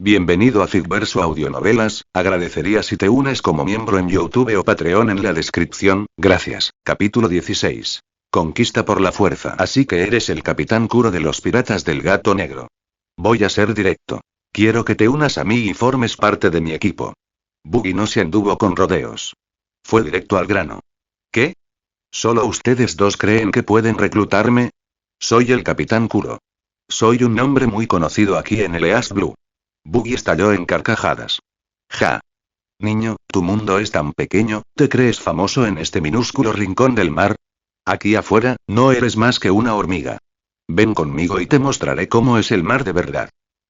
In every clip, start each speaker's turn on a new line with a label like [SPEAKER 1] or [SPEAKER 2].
[SPEAKER 1] Bienvenido a Ficverso Audionovelas, agradecería si te unes como miembro en YouTube o Patreon en la descripción, gracias. Capítulo 16. Conquista por la fuerza. Así que eres el Capitán Kuro de los Piratas del Gato Negro. Voy a ser directo. Quiero que te unas a mí y formes parte de mi equipo. Buggy no se anduvo con rodeos. Fue directo al grano. ¿Qué? ¿Solo ustedes dos creen que pueden reclutarme? Soy el Capitán Kuro. Soy un nombre muy conocido aquí en el East Blue. Buggy estalló en carcajadas. Ja. Niño, tu mundo es tan pequeño, ¿te crees famoso en este minúsculo rincón del mar? Aquí afuera, no eres más que una hormiga. Ven conmigo y te mostraré cómo es el mar de verdad.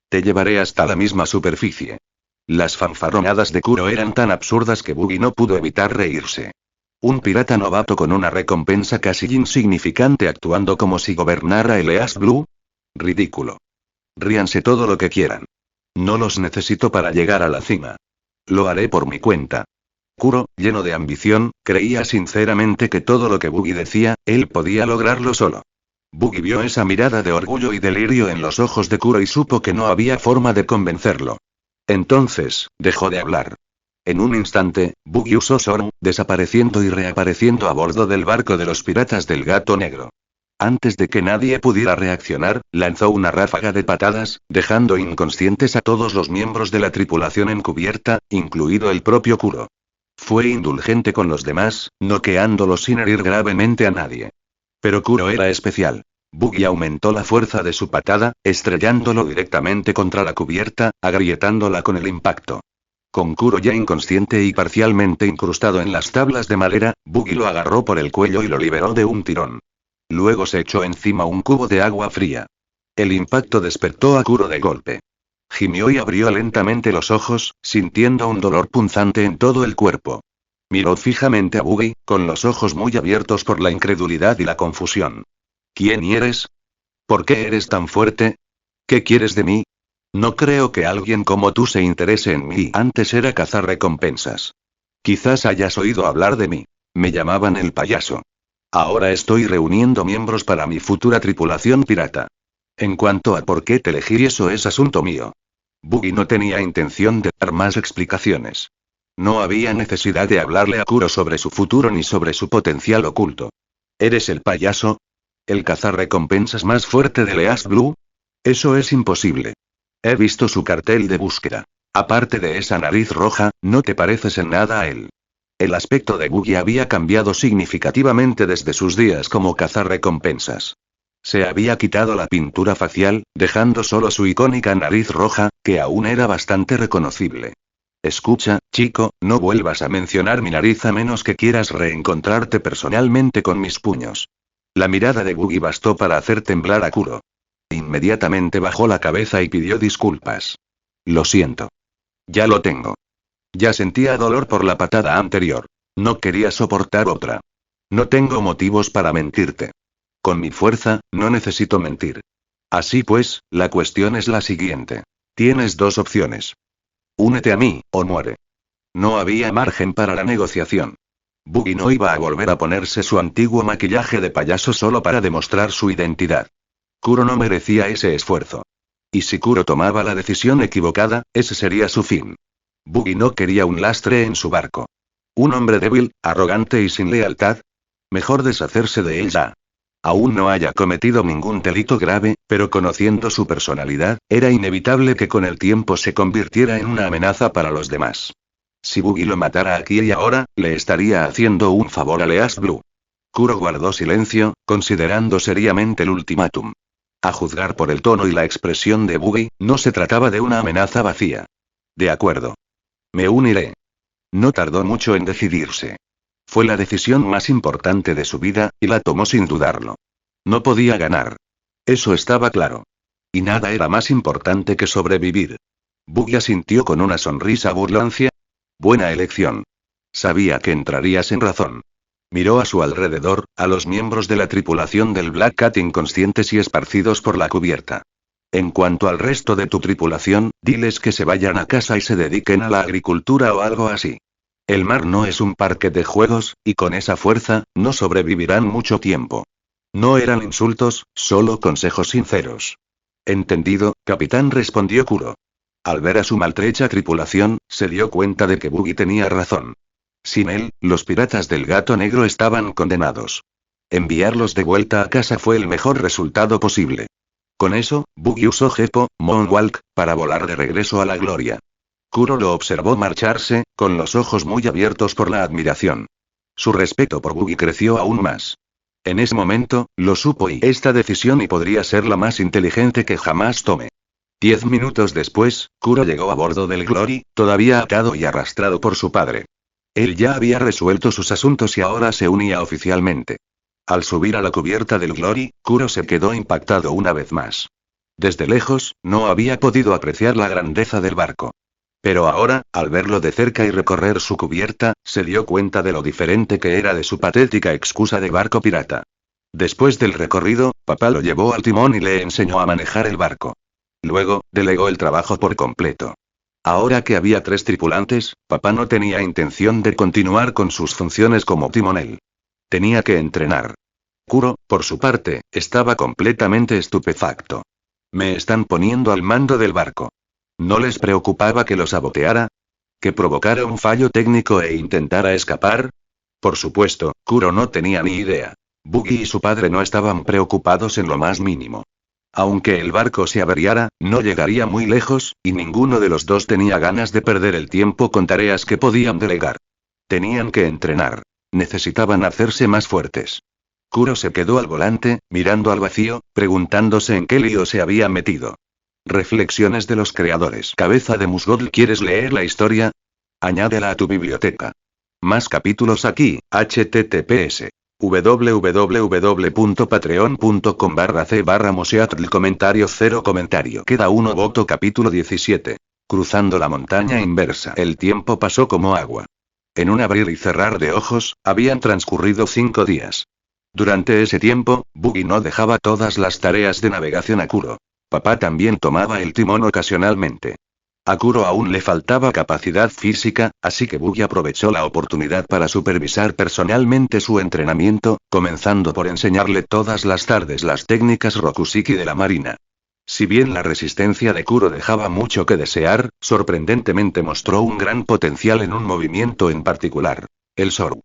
[SPEAKER 1] Te llevaré hasta la misma superficie. Las fanfarronadas de Kuro eran tan absurdas que Buggy no pudo evitar reírse. Un pirata novato con una recompensa casi insignificante actuando como si gobernara el East Blue. Ridículo. Ríanse todo lo que quieran. No los necesito para llegar a la cima. Lo haré por mi cuenta. Kuro, lleno de ambición, creía sinceramente que todo lo que Buggy decía, él podía lograrlo solo. Buggy vio esa mirada de orgullo y delirio en los ojos de Kuro y supo que no había forma de convencerlo. Entonces, dejó de hablar. En un instante, Buggy usó Zoro, desapareciendo y reapareciendo a bordo del barco de los piratas del Gato Negro. Antes de que nadie pudiera reaccionar, lanzó una ráfaga de patadas, dejando inconscientes a todos los miembros de la tripulación en cubierta, incluido el propio Kuro. Fue indulgente con los demás, noqueándolos sin herir gravemente a nadie. Pero Kuro era especial. Buggy aumentó la fuerza de su patada, estrellándolo directamente contra la cubierta, agrietándola con el impacto. Con Kuro ya inconsciente y parcialmente incrustado en las tablas de madera, Buggy lo agarró por el cuello y lo liberó de un tirón. Luego se echó encima un cubo de agua fría. El impacto despertó a Kuro de golpe. Gimió y abrió lentamente los ojos, sintiendo un dolor punzante en todo el cuerpo. Miró fijamente a Buggy, con los ojos muy abiertos por la incredulidad y la confusión. ¿Quién eres? ¿Por qué eres tan fuerte? ¿Qué quieres de mí? No creo que alguien como tú se interese en mí. Antes era cazarrecompensas. Quizás hayas oído hablar de mí. Me llamaban el payaso. Ahora estoy reuniendo miembros para mi futura tripulación pirata. En cuanto a por qué te elegí, eso es asunto mío. Buggy no tenía intención de dar más explicaciones. No había necesidad de hablarle a Kuro sobre su futuro ni sobre su potencial oculto. ¿Eres el payaso? ¿El cazarrecompensas más fuerte de East Blue? Eso es imposible. He visto su cartel de búsqueda. Aparte de esa nariz roja, no te pareces en nada a él. El aspecto de Buggy había cambiado significativamente desde sus días como cazarrecompensas. Se había quitado la pintura facial, dejando solo su icónica nariz roja, que aún era bastante reconocible. Escucha, chico, no vuelvas a mencionar mi nariz a menos que quieras reencontrarte personalmente con mis puños. La mirada de Buggy bastó para hacer temblar a Kuro. Inmediatamente bajó la cabeza y pidió disculpas. Lo siento. Ya lo tengo. Ya sentía dolor por la patada anterior. No quería soportar otra. No tengo motivos para mentirte. Con mi fuerza, no necesito mentir. Así pues, la cuestión es la siguiente. Tienes dos opciones. Únete a mí, o muere. No había margen para la negociación. Buggy no iba a volver a ponerse su antiguo maquillaje de payaso solo para demostrar su identidad. Kuro no merecía ese esfuerzo. Y si Kuro tomaba la decisión equivocada, ese sería su fin. Buggy no quería un lastre en su barco. Un hombre débil, arrogante y sin lealtad. Mejor deshacerse de él ya. Aún no haya cometido ningún delito grave, pero conociendo su personalidad, era inevitable que con el tiempo se convirtiera en una amenaza para los demás. Si Buggy lo matara aquí y ahora, le estaría haciendo un favor a East Blue. Kuro guardó silencio, considerando seriamente el ultimátum. A juzgar por el tono y la expresión de Buggy, no se trataba de una amenaza vacía. De acuerdo. Me uniré. No tardó mucho en decidirse. Fue la decisión más importante de su vida, y la tomó sin dudarlo. No podía ganar. Eso estaba claro. Y nada era más importante que sobrevivir. Buggy asintió con una sonrisa burlancia. Buena elección. Sabía que entrarías en razón. Miró a su alrededor, a los miembros de la tripulación del Black Cat inconscientes y esparcidos por la cubierta. En cuanto al resto de tu tripulación, diles que se vayan a casa y se dediquen a la agricultura o algo así. El mar no es un parque de juegos, y con esa fuerza, no sobrevivirán mucho tiempo. No eran insultos, solo consejos sinceros. Entendido, capitán, respondió Kuro. Al ver a su maltrecha tripulación, se dio cuenta de que Buggy tenía razón. Sin él, los piratas del Gato Negro estaban condenados. Enviarlos de vuelta a casa fue el mejor resultado posible. Con eso, Buggy usó Gepo, Moonwalk, para volar de regreso a la gloria. Kuro lo observó marcharse, con los ojos muy abiertos por la admiración. Su respeto por Buggy creció aún más. En ese momento, lo supo y esta decisión y podría ser la más inteligente que jamás tome. 10 minutos después, Kuro llegó a bordo del Glory, todavía atado y arrastrado por su padre. Él ya había resuelto sus asuntos y ahora se unía oficialmente. Al subir a la cubierta del Glory, Kuro se quedó impactado una vez más. Desde lejos, no había podido apreciar la grandeza del barco. Pero ahora, al verlo de cerca y recorrer su cubierta, se dio cuenta de lo diferente que era de su patética excusa de barco pirata. Después del recorrido, papá lo llevó al timón y le enseñó a manejar el barco. Luego, delegó el trabajo por completo. Ahora que había 3 tripulantes, papá no tenía intención de continuar con sus funciones como timonel. Tenía que entrenar. Kuro, por su parte, estaba completamente estupefacto. Me están poniendo al mando del barco. ¿No les preocupaba que lo saboteara? ¿Que provocara un fallo técnico e intentara escapar? Por supuesto, Kuro no tenía ni idea. Buggy y su padre no estaban preocupados en lo más mínimo. Aunque el barco se averiara, no llegaría muy lejos, y ninguno de los dos tenía ganas de perder el tiempo con tareas que podían delegar. Tenían que entrenar. Necesitaban hacerse más fuertes. Kuro se quedó al volante, mirando al vacío, preguntándose en qué lío se había metido. Reflexiones de los creadores. Cabeza de Musgold. ¿Quieres leer la historia? Añádela a tu biblioteca. Más capítulos aquí, https www.patreon.com/c/moseatl. Comentario 0 comentario. Queda 1 voto. Capítulo 17. Cruzando la montaña inversa. El tiempo pasó como agua. En un abrir y cerrar de ojos, habían transcurrido 5 días. Durante ese tiempo, Buggy no dejaba todas las tareas de navegación a Kuro. Papá también tomaba el timón ocasionalmente. A Kuro aún le faltaba capacidad física, así que Buggy aprovechó la oportunidad para supervisar personalmente su entrenamiento, comenzando por enseñarle todas las tardes las técnicas Rokuseki de la marina. Si bien la resistencia de Kuro dejaba mucho que desear, sorprendentemente mostró un gran potencial en un movimiento en particular: el Soru.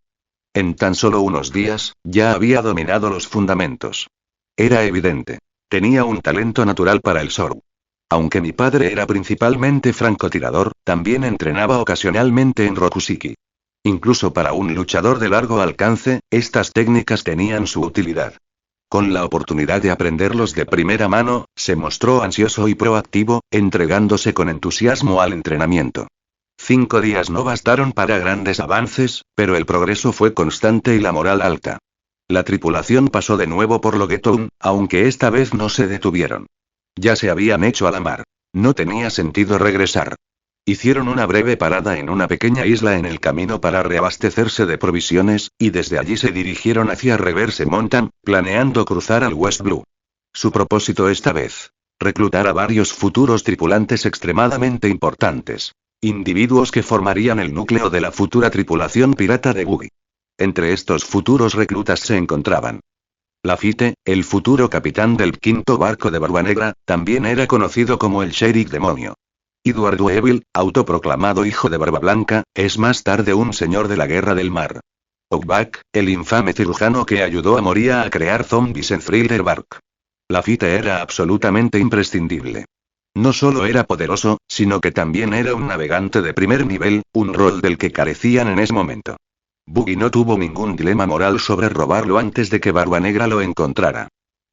[SPEAKER 1] En tan solo unos días, ya había dominado los fundamentos. Era evidente. Tenía un talento natural para el Soru. Aunque mi padre era principalmente francotirador, también entrenaba ocasionalmente en Rokuseki. Incluso para un luchador de largo alcance, estas técnicas tenían su utilidad. Con la oportunidad de aprenderlos de primera mano, se mostró ansioso y proactivo, entregándose con entusiasmo al entrenamiento. 5 días no bastaron para grandes avances, pero el progreso fue constante y la moral alta. La tripulación pasó de nuevo por Loguetown, aunque esta vez no se detuvieron. Ya se habían hecho a la mar. No tenía sentido regresar. Hicieron una breve parada en una pequeña isla en el camino para reabastecerse de provisiones, y desde allí se dirigieron hacia Reverse Mountain, planeando cruzar al West Blue. Su propósito esta vez: reclutar a varios futuros tripulantes extremadamente importantes. Individuos que formarían el núcleo de la futura tripulación pirata de Buggy. Entre estos futuros reclutas se encontraban Lafitte, el futuro capitán del 5º barco de Barba Negra, también era conocido como el Sheriff Demonio. Edward Weevil, autoproclamado hijo de Barba Blanca, es más tarde un señor de la Guerra del Mar. Outback, el infame cirujano que ayudó a Moria a crear zombies en Thriller Bark. Lafitte era absolutamente imprescindible. No solo era poderoso, sino que también era un navegante de primer nivel, un rol del que carecían en ese momento. Buggy no tuvo ningún dilema moral sobre robarlo antes de que Barba Negra lo encontrara.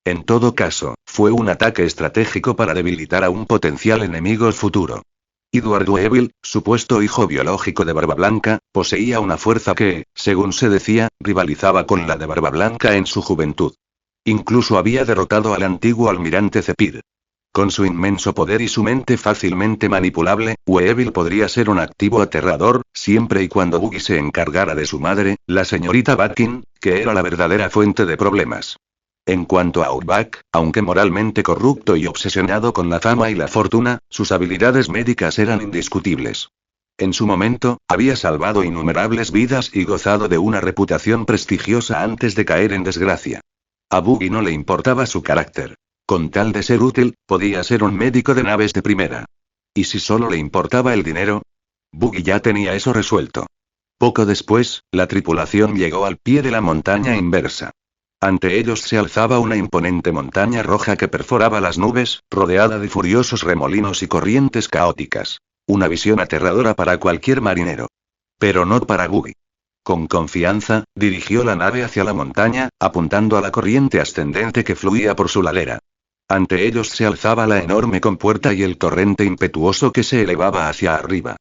[SPEAKER 1] En todo caso, fue un ataque estratégico para debilitar a un potencial enemigo futuro. Edward Weevil, supuesto hijo biológico de Barba Blanca, poseía una fuerza que, según se decía, rivalizaba con la de Barba Blanca en su juventud. Incluso había derrotado al antiguo almirante Cepid. Con su inmenso poder y su mente fácilmente manipulable, Weevil podría ser un activo aterrador, siempre y cuando Buggy se encargara de su madre, la señorita Batkin, que era la verdadera fuente de problemas. En cuanto a Outback, aunque moralmente corrupto y obsesionado con la fama y la fortuna, sus habilidades médicas eran indiscutibles. En su momento, había salvado innumerables vidas y gozado de una reputación prestigiosa antes de caer en desgracia. A Buggy no le importaba su carácter. Con tal de ser útil, podía ser un médico de naves de primera. ¿Y si solo le importaba el dinero? Buggy ya tenía eso resuelto. Poco después, la tripulación llegó al pie de la montaña inversa. Ante ellos se alzaba una imponente montaña roja que perforaba las nubes, rodeada de furiosos remolinos y corrientes caóticas. Una visión aterradora para cualquier marinero. Pero no para Buggy. Con confianza, dirigió la nave hacia la montaña, apuntando a la corriente ascendente que fluía por su ladera. Ante ellos se alzaba la enorme compuerta y el torrente impetuoso que se elevaba hacia arriba.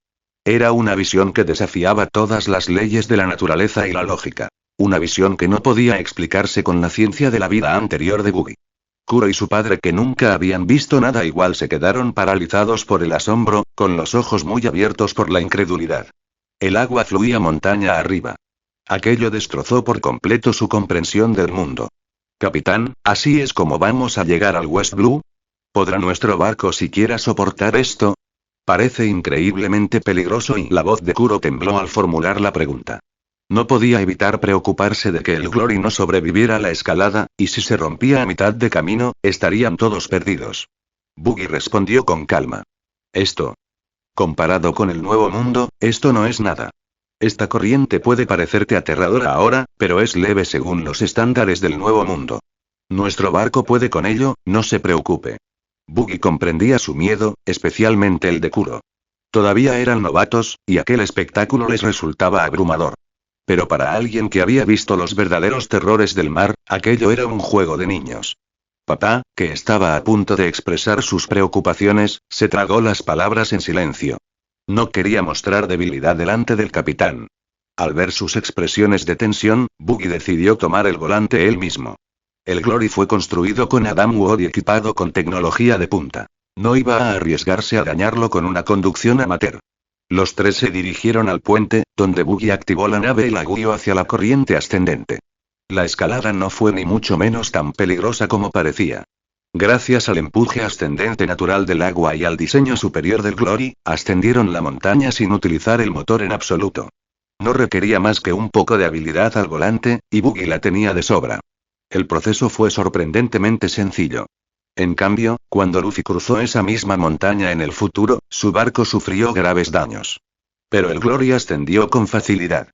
[SPEAKER 1] Era una visión que desafiaba todas las leyes de la naturaleza y la lógica. Una visión que no podía explicarse con la ciencia de la vida anterior de Buggy. Kuro y su padre, que nunca habían visto nada igual, se quedaron paralizados por el asombro, con los ojos muy abiertos por la incredulidad. El agua fluía montaña arriba. Aquello destrozó por completo su comprensión del mundo. Capitán, ¿así es como vamos a llegar al West Blue? ¿Podrá nuestro barco siquiera soportar esto? Parece increíblemente peligroso y la voz de Kuro tembló al formular la pregunta. No podía evitar preocuparse de que el Glory no sobreviviera a la escalada, y si se rompía a mitad de camino, estarían todos perdidos. Buggy respondió con calma. Comparado con el Nuevo Mundo, esto no es nada. Esta corriente puede parecerte aterradora ahora, pero es leve según los estándares del Nuevo Mundo. Nuestro barco puede con ello, no se preocupe. Buggy comprendía su miedo, especialmente el de Kuro. Todavía eran novatos, y aquel espectáculo les resultaba abrumador. Pero para alguien que había visto los verdaderos terrores del mar, aquello era un juego de niños. Papá, que estaba a punto de expresar sus preocupaciones, se tragó las palabras en silencio. No quería mostrar debilidad delante del capitán. Al ver sus expresiones de tensión, Buggy decidió tomar el volante él mismo. El Glory fue construido con Adam Wood y equipado con tecnología de punta. No iba a arriesgarse a dañarlo con una conducción amateur. Los tres se dirigieron al puente, donde Buggy activó la nave y la guió hacia la corriente ascendente. La escalada no fue ni mucho menos tan peligrosa como parecía. Gracias al empuje ascendente natural del agua y al diseño superior del Glory, ascendieron la montaña sin utilizar el motor en absoluto. No requería más que un poco de habilidad al volante, y Buggy la tenía de sobra. El proceso fue sorprendentemente sencillo. En cambio, cuando Luffy cruzó esa misma montaña en el futuro, su barco sufrió graves daños. Pero el Glory ascendió con facilidad.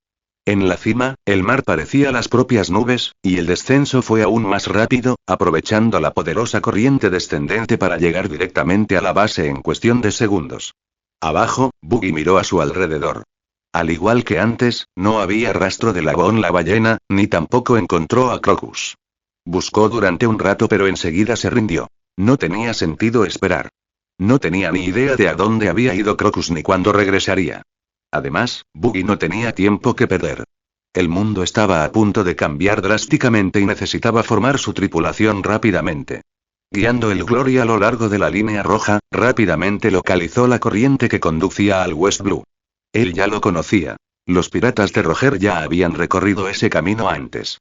[SPEAKER 1] En la cima, el mar parecía las propias nubes, y el descenso fue aún más rápido, aprovechando la poderosa corriente descendente para llegar directamente a la base en cuestión de segundos. Abajo, Buggy miró a su alrededor. Al igual que antes, no había rastro de Lagoon la ballena, ni tampoco encontró a Crocus. Buscó durante un rato pero enseguida se rindió. No tenía sentido esperar. No tenía ni idea de a dónde había ido Crocus ni cuándo regresaría. Además, Buggy no tenía tiempo que perder. El mundo estaba a punto de cambiar drásticamente y necesitaba formar su tripulación rápidamente. Guiando el Glory a lo largo de la línea roja, rápidamente localizó la corriente que conducía al West Blue. Él ya lo conocía. Los piratas de Roger ya habían recorrido ese camino antes.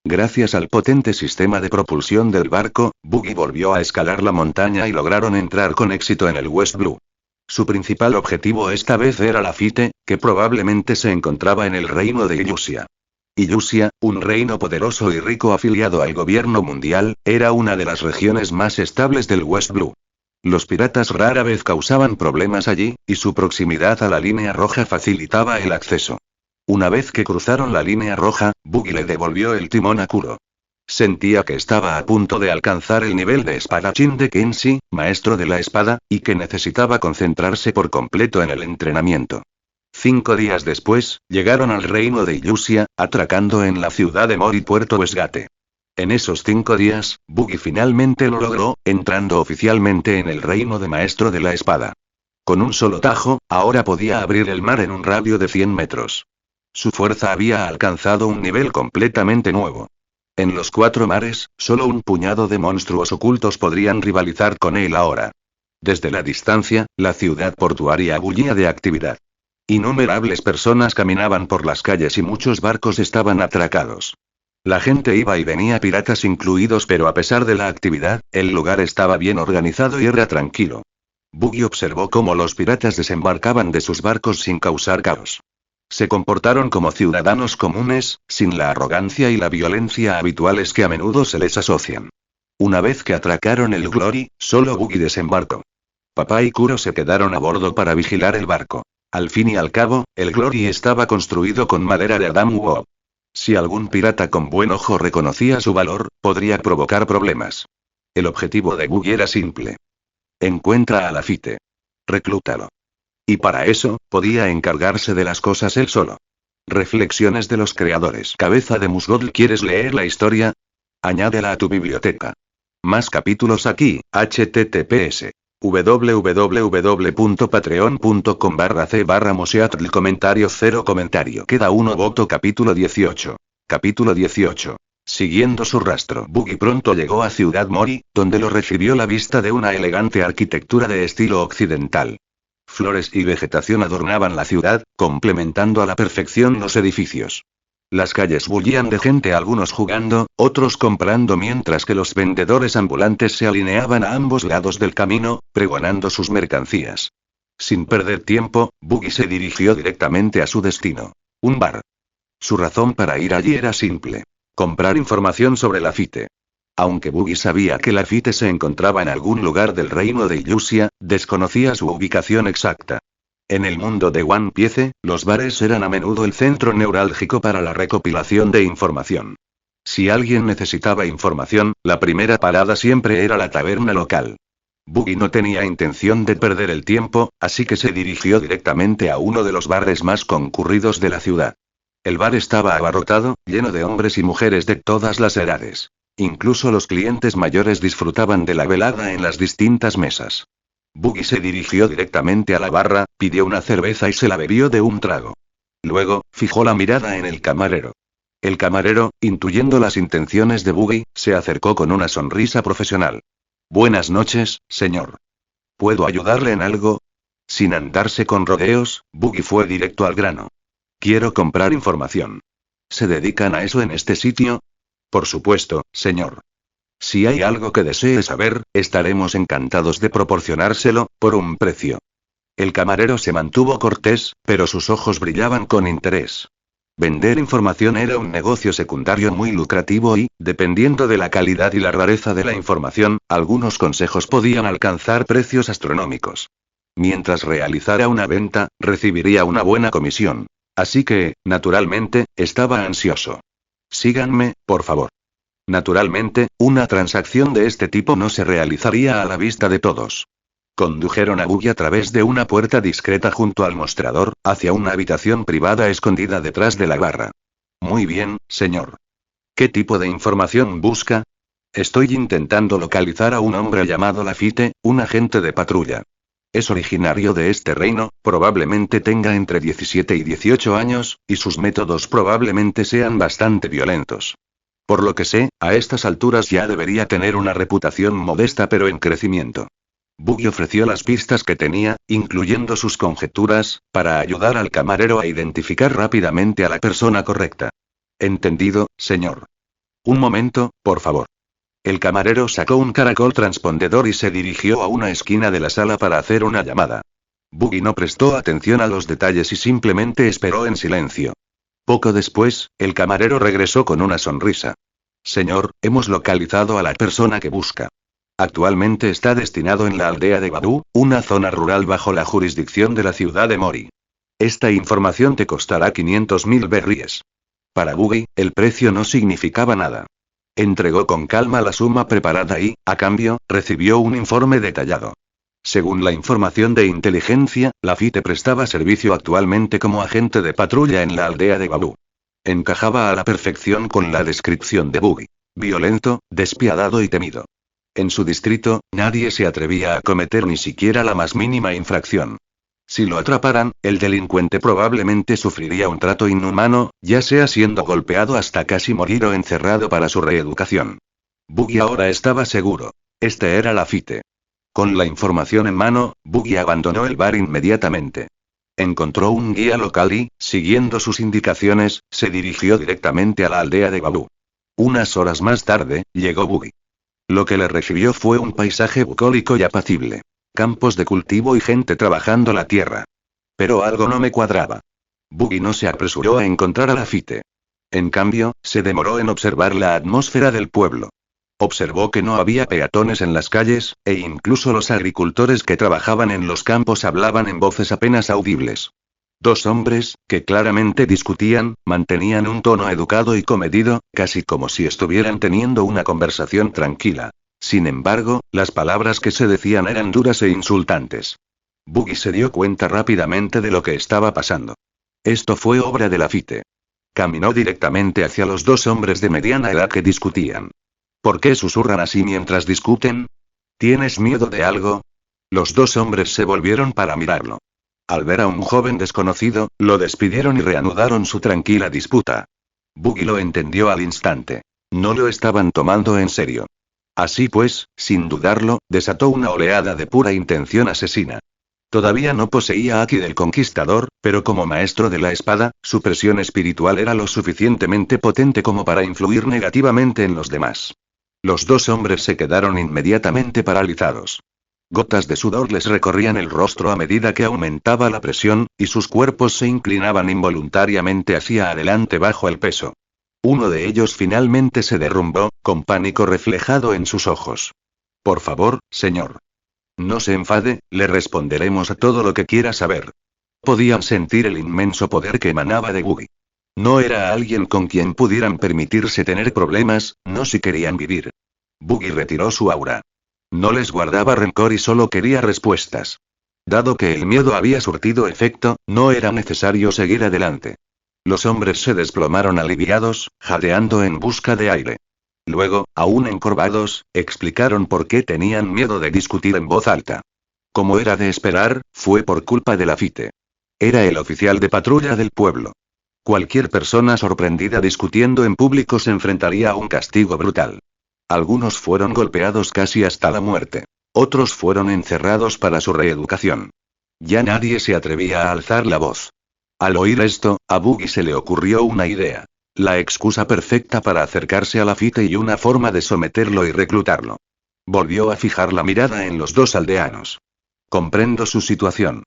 [SPEAKER 1] Gracias al potente sistema de propulsión del barco, Buggy volvió a escalar la montaña y lograron entrar con éxito en el West Blue. Su principal objetivo esta vez era Lafite, que probablemente se encontraba en el reino de Illusia. Illusia, un reino poderoso y rico afiliado al gobierno mundial, era una de las regiones más estables del West Blue. Los piratas rara vez causaban problemas allí, y su proximidad a la línea roja facilitaba el acceso. Una vez que cruzaron la línea roja, Buggy le devolvió el timón a Kuro. Sentía que estaba a punto de alcanzar el nivel de espadachín de Kenshi, maestro de la espada, y que necesitaba concentrarse por completo en el entrenamiento. 5 días después, llegaron al reino de Illusia, atracando en la ciudad de Mori Puerto Westgate. En esos 5 días, Buggy finalmente lo logró, entrando oficialmente en el reino de maestro de la espada. Con un solo tajo, ahora podía abrir el mar en un radio de 100 metros. Su fuerza había alcanzado un nivel completamente nuevo. En los 4 mares, solo un puñado de monstruos ocultos podrían rivalizar con él ahora. Desde la distancia, la ciudad portuaria bullía de actividad. Innumerables personas caminaban por las calles y muchos barcos estaban atracados. La gente iba y venía, piratas incluidos, pero a pesar de la actividad, el lugar estaba bien organizado y era tranquilo. Buggy observó cómo los piratas desembarcaban de sus barcos sin causar caos. Se comportaron como ciudadanos comunes, sin la arrogancia y la violencia habituales que a menudo se les asocian. Una vez que atracaron el Glory, solo Buggy desembarcó. Papá y Kuro se quedaron a bordo para vigilar el barco. Al fin y al cabo, el Glory estaba construido con madera de Adam Wood. Si algún pirata con buen ojo reconocía su valor, podría provocar problemas. El objetivo de Buggy era simple. Encuentra a Lafitte. Reclútalo. Y para eso, podía encargarse de las cosas él solo. Reflexiones de los creadores. Cabeza de Musgold. ¿Quieres leer la historia? Añádela a tu biblioteca. Más capítulos aquí, https. www.patreon.com/c/moseatl. Comentario 0 comentario. Queda uno voto. Capítulo 18. Capítulo 18. Siguiendo su rastro. Buggy pronto llegó a Ciudad Mori, donde lo recibió la vista de una elegante arquitectura de estilo occidental. Flores y vegetación adornaban la ciudad, complementando a la perfección los edificios. Las calles bullían de gente, algunos jugando, otros comprando, mientras que los vendedores ambulantes se alineaban a ambos lados del camino, pregonando sus mercancías. Sin perder tiempo, Buggy se dirigió directamente a su destino. Un bar. Su razón para ir allí era simple. Comprar información sobre Lafitte. Aunque Buggy sabía que Lafitte se encontraba en algún lugar del reino de Illusia, desconocía su ubicación exacta. En el mundo de One Piece, los bares eran a menudo el centro neurálgico para la recopilación de información. Si alguien necesitaba información, la primera parada siempre era la taberna local. Buggy no tenía intención de perder el tiempo, así que se dirigió directamente a uno de los bares más concurridos de la ciudad. El bar estaba abarrotado, lleno de hombres y mujeres de todas las edades. Incluso los clientes mayores disfrutaban de la velada en las distintas mesas. Buggy se dirigió directamente a la barra, pidió una cerveza y se la bebió de un trago. Luego, fijó la mirada en el camarero. El camarero, intuyendo las intenciones de Buggy, se acercó con una sonrisa profesional. Buenas noches, señor. ¿Puedo ayudarle en algo? Sin andarse con rodeos, Buggy fue directo al grano. Quiero comprar información. ¿Se dedican a eso en este sitio? Por supuesto, señor. Si hay algo que desee saber, estaremos encantados de proporcionárselo, por un precio. El camarero se mantuvo cortés, pero sus ojos brillaban con interés. Vender información era un negocio secundario muy lucrativo y, dependiendo de la calidad y la rareza de la información, algunos consejos podían alcanzar precios astronómicos. Mientras realizara una venta, recibiría una buena comisión. Así que, naturalmente, estaba ansioso. Síganme, por favor. Naturalmente, una transacción de este tipo no se realizaría a la vista de todos. Condujeron a Buggy a través de una puerta discreta junto al mostrador, hacia una habitación privada escondida detrás de la barra. Muy bien, señor. ¿Qué tipo de información busca? Estoy intentando localizar a un hombre llamado Lafitte, un agente de patrulla. Es originario de este reino, probablemente tenga entre 17 y 18 años, y sus métodos probablemente sean bastante violentos. Por lo que sé, a estas alturas ya debería tener una reputación modesta pero en crecimiento. Buggy ofreció las pistas que tenía, incluyendo sus conjeturas, para ayudar al camarero a identificar rápidamente a la persona correcta. Entendido, señor. Un momento, por favor. El camarero sacó un caracol transpondedor y se dirigió a una esquina de la sala para hacer una llamada. Buggy no prestó atención a los detalles y simplemente esperó en silencio. Poco después, el camarero regresó con una sonrisa. Señor, hemos localizado a la persona que busca. Actualmente está destinado en la aldea de Badu, una zona rural bajo la jurisdicción de la ciudad de Mori. Esta información te costará 500.000 berries. Para Buggy, el precio no significaba nada. Entregó con calma la suma preparada y, a cambio, recibió un informe detallado. Según la información de inteligencia, Lafitte prestaba servicio actualmente como agente de patrulla en la aldea de Babu. Encajaba a la perfección con la descripción de Buggy. Violento, despiadado y temido. En su distrito, nadie se atrevía a cometer ni siquiera la más mínima infracción. Si lo atraparan, el delincuente probablemente sufriría un trato inhumano, ya sea siendo golpeado hasta casi morir o encerrado para su reeducación. Buggy ahora estaba seguro. Este era Lafitte. Con la información en mano, Buggy abandonó el bar inmediatamente. Encontró un guía local y, siguiendo sus indicaciones, se dirigió directamente a la aldea de Babu. Unas horas más tarde, llegó Buggy. Lo que le recibió fue un paisaje bucólico y apacible. Campos de cultivo y gente trabajando la tierra. Pero algo no me cuadraba. Buggy no se apresuró a encontrar a Lafitte. En cambio, se demoró en observar la atmósfera del pueblo. Observó que no había peatones en las calles, e incluso los agricultores que trabajaban en los campos hablaban en voces apenas audibles. Dos hombres, que claramente discutían, mantenían un tono educado y comedido, casi como si estuvieran teniendo una conversación tranquila. Sin embargo, las palabras que se decían eran duras e insultantes. Buggy se dio cuenta rápidamente de lo que estaba pasando. Esto fue obra de Lafite. Caminó directamente hacia los dos hombres de mediana edad que discutían. ¿Por qué susurran así mientras discuten? ¿Tienes miedo de algo? Los dos hombres se volvieron para mirarlo. Al ver a un joven desconocido, lo despidieron y reanudaron su tranquila disputa. Buggy lo entendió al instante. No lo estaban tomando en serio. Así pues, sin dudarlo, desató una oleada de pura intención asesina. Todavía no poseía Aki del Conquistador, pero como maestro de la espada, su presión espiritual era lo suficientemente potente como para influir negativamente en los demás. Los dos hombres se quedaron inmediatamente paralizados. Gotas de sudor les recorrían el rostro a medida que aumentaba la presión, y sus cuerpos se inclinaban involuntariamente hacia adelante bajo el peso. Uno de ellos finalmente se derrumbó, con pánico reflejado en sus ojos. Por favor, señor. No se enfade, le responderemos a todo lo que quiera saber. Podían sentir el inmenso poder que emanaba de Buggy. No era alguien con quien pudieran permitirse tener problemas, no si querían vivir. Buggy retiró su aura. No les guardaba rencor y solo quería respuestas. Dado que el miedo había surtido efecto, no era necesario seguir adelante. Los hombres se desplomaron aliviados, jadeando en busca de aire. Luego, aún encorvados, explicaron por qué tenían miedo de discutir en voz alta. Como era de esperar, fue por culpa de Lafite. Era el oficial de patrulla del pueblo. Cualquier persona sorprendida discutiendo en público se enfrentaría a un castigo brutal. Algunos fueron golpeados casi hasta la muerte. Otros fueron encerrados para su reeducación. Ya nadie se atrevía a alzar la voz. Al oír esto, a Buggy se le ocurrió una idea. La excusa perfecta para acercarse a Lafite y una forma de someterlo y reclutarlo. Volvió a fijar la mirada en los dos aldeanos. Comprendo su situación.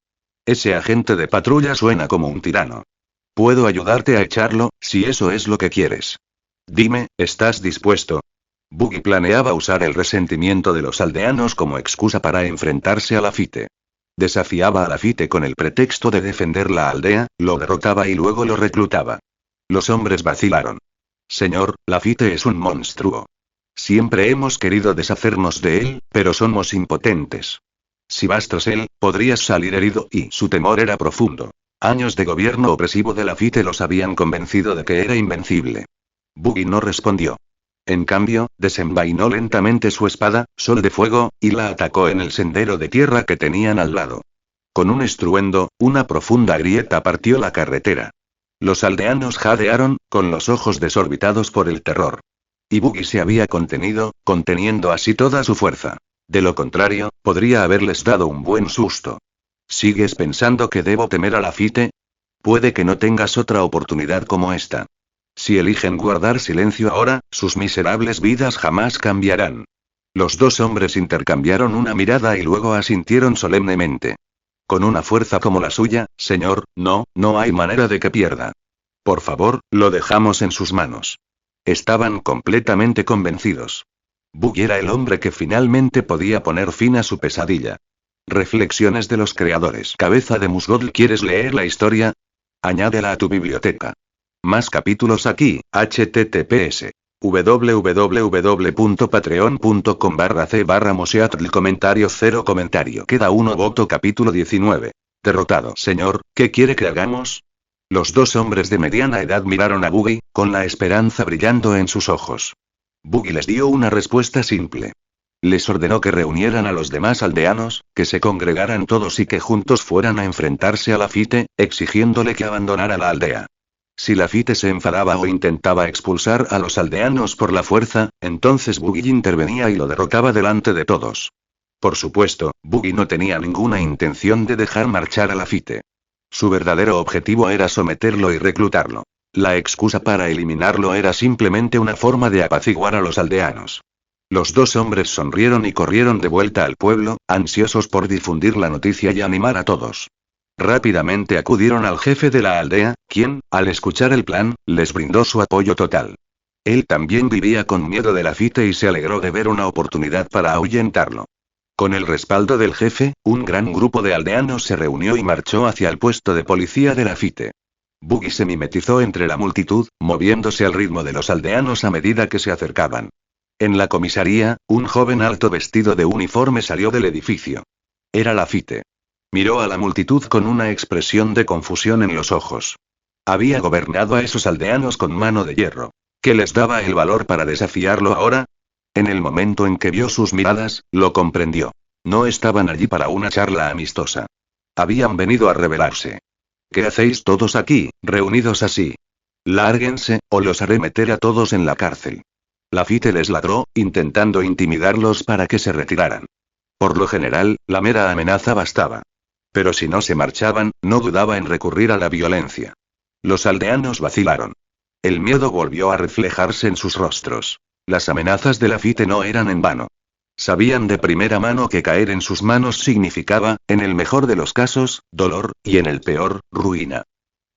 [SPEAKER 1] Ese agente de patrulla suena como un tirano. Puedo ayudarte a echarlo, si eso es lo que quieres. Dime, ¿estás dispuesto? Buggy planeaba usar el resentimiento de los aldeanos como excusa para enfrentarse a Lafite. Desafiaba a Lafite con el pretexto de defender la aldea, lo derrotaba y luego lo reclutaba. Los hombres vacilaron. Señor, Lafite es un monstruo. Siempre hemos querido deshacernos de él, pero somos impotentes. Si vas tras él, podrías salir herido y su temor era profundo. Años de gobierno opresivo de Lafite los habían convencido de que era invencible. Buggy no respondió. En cambio, desenvainó lentamente su espada, Sol de Fuego, y la atacó en el sendero de tierra que tenían al lado. Con un estruendo, una profunda grieta partió la carretera. Los aldeanos jadearon, con los ojos desorbitados por el terror. Y Buggy se había contenido, conteniendo así toda su fuerza. De lo contrario, podría haberles dado un buen susto. ¿Sigues pensando que debo temer a Lafite? Puede que no tengas otra oportunidad como esta. Si eligen guardar silencio ahora, sus miserables vidas jamás cambiarán. Los dos hombres intercambiaron una mirada y luego asintieron solemnemente. Con una fuerza como la suya, señor, no hay manera de que pierda. Por favor, lo dejamos en sus manos. Estaban completamente convencidos. Buggy era el hombre que finalmente podía poner fin a su pesadilla. Reflexiones de los creadores. Cabeza de Musgold. ¿Quieres leer la historia? Añádela a tu biblioteca. Más capítulos aquí, https www.patreon.com/c/moseatl. Comentario 0 comentario. Queda 1 voto. Capítulo 19. Derrotado. Señor, ¿qué quiere que hagamos? Los dos hombres de mediana edad miraron a Buggy, con la esperanza brillando en sus ojos. Buggy les dio una respuesta simple. Les ordenó que reunieran a los demás aldeanos, que se congregaran todos y que juntos fueran a enfrentarse a Lafite, exigiéndole que abandonara la aldea. Si Lafite se enfadaba o intentaba expulsar a los aldeanos por la fuerza, entonces Buggy intervenía y lo derrotaba delante de todos. Por supuesto, Buggy no tenía ninguna intención de dejar marchar a Lafite. Su verdadero objetivo era someterlo y reclutarlo. La excusa para eliminarlo era simplemente una forma de apaciguar a los aldeanos. Los dos hombres sonrieron y corrieron de vuelta al pueblo, ansiosos por difundir la noticia y animar a todos. Rápidamente acudieron al jefe de la aldea, quien, al escuchar el plan, les brindó su apoyo total. Él también vivía con miedo de Lafite y se alegró de ver una oportunidad para ahuyentarlo. Con el respaldo del jefe, un gran grupo de aldeanos se reunió y marchó hacia el puesto de policía de Lafite. Buggy se mimetizó entre la multitud, moviéndose al ritmo de los aldeanos a medida que se acercaban. En la comisaría, un joven alto vestido de uniforme salió del edificio. Era Lafite. Miró a la multitud con una expresión de confusión en los ojos. Había gobernado a esos aldeanos con mano de hierro. ¿Qué les daba el valor para desafiarlo ahora? En el momento en que vio sus miradas, lo comprendió. No estaban allí para una charla amistosa. Habían venido a rebelarse. ¿Qué hacéis todos aquí, reunidos así? Lárguense, o los haré meter a todos en la cárcel. Lafite les ladró, intentando intimidarlos para que se retiraran. Por lo general, la mera amenaza bastaba. Pero si no se marchaban, no dudaba en recurrir a la violencia. Los aldeanos vacilaron. El miedo volvió a reflejarse en sus rostros. Las amenazas de Lafite no eran en vano. Sabían de primera mano que caer en sus manos significaba, en el mejor de los casos, dolor, y en el peor, ruina.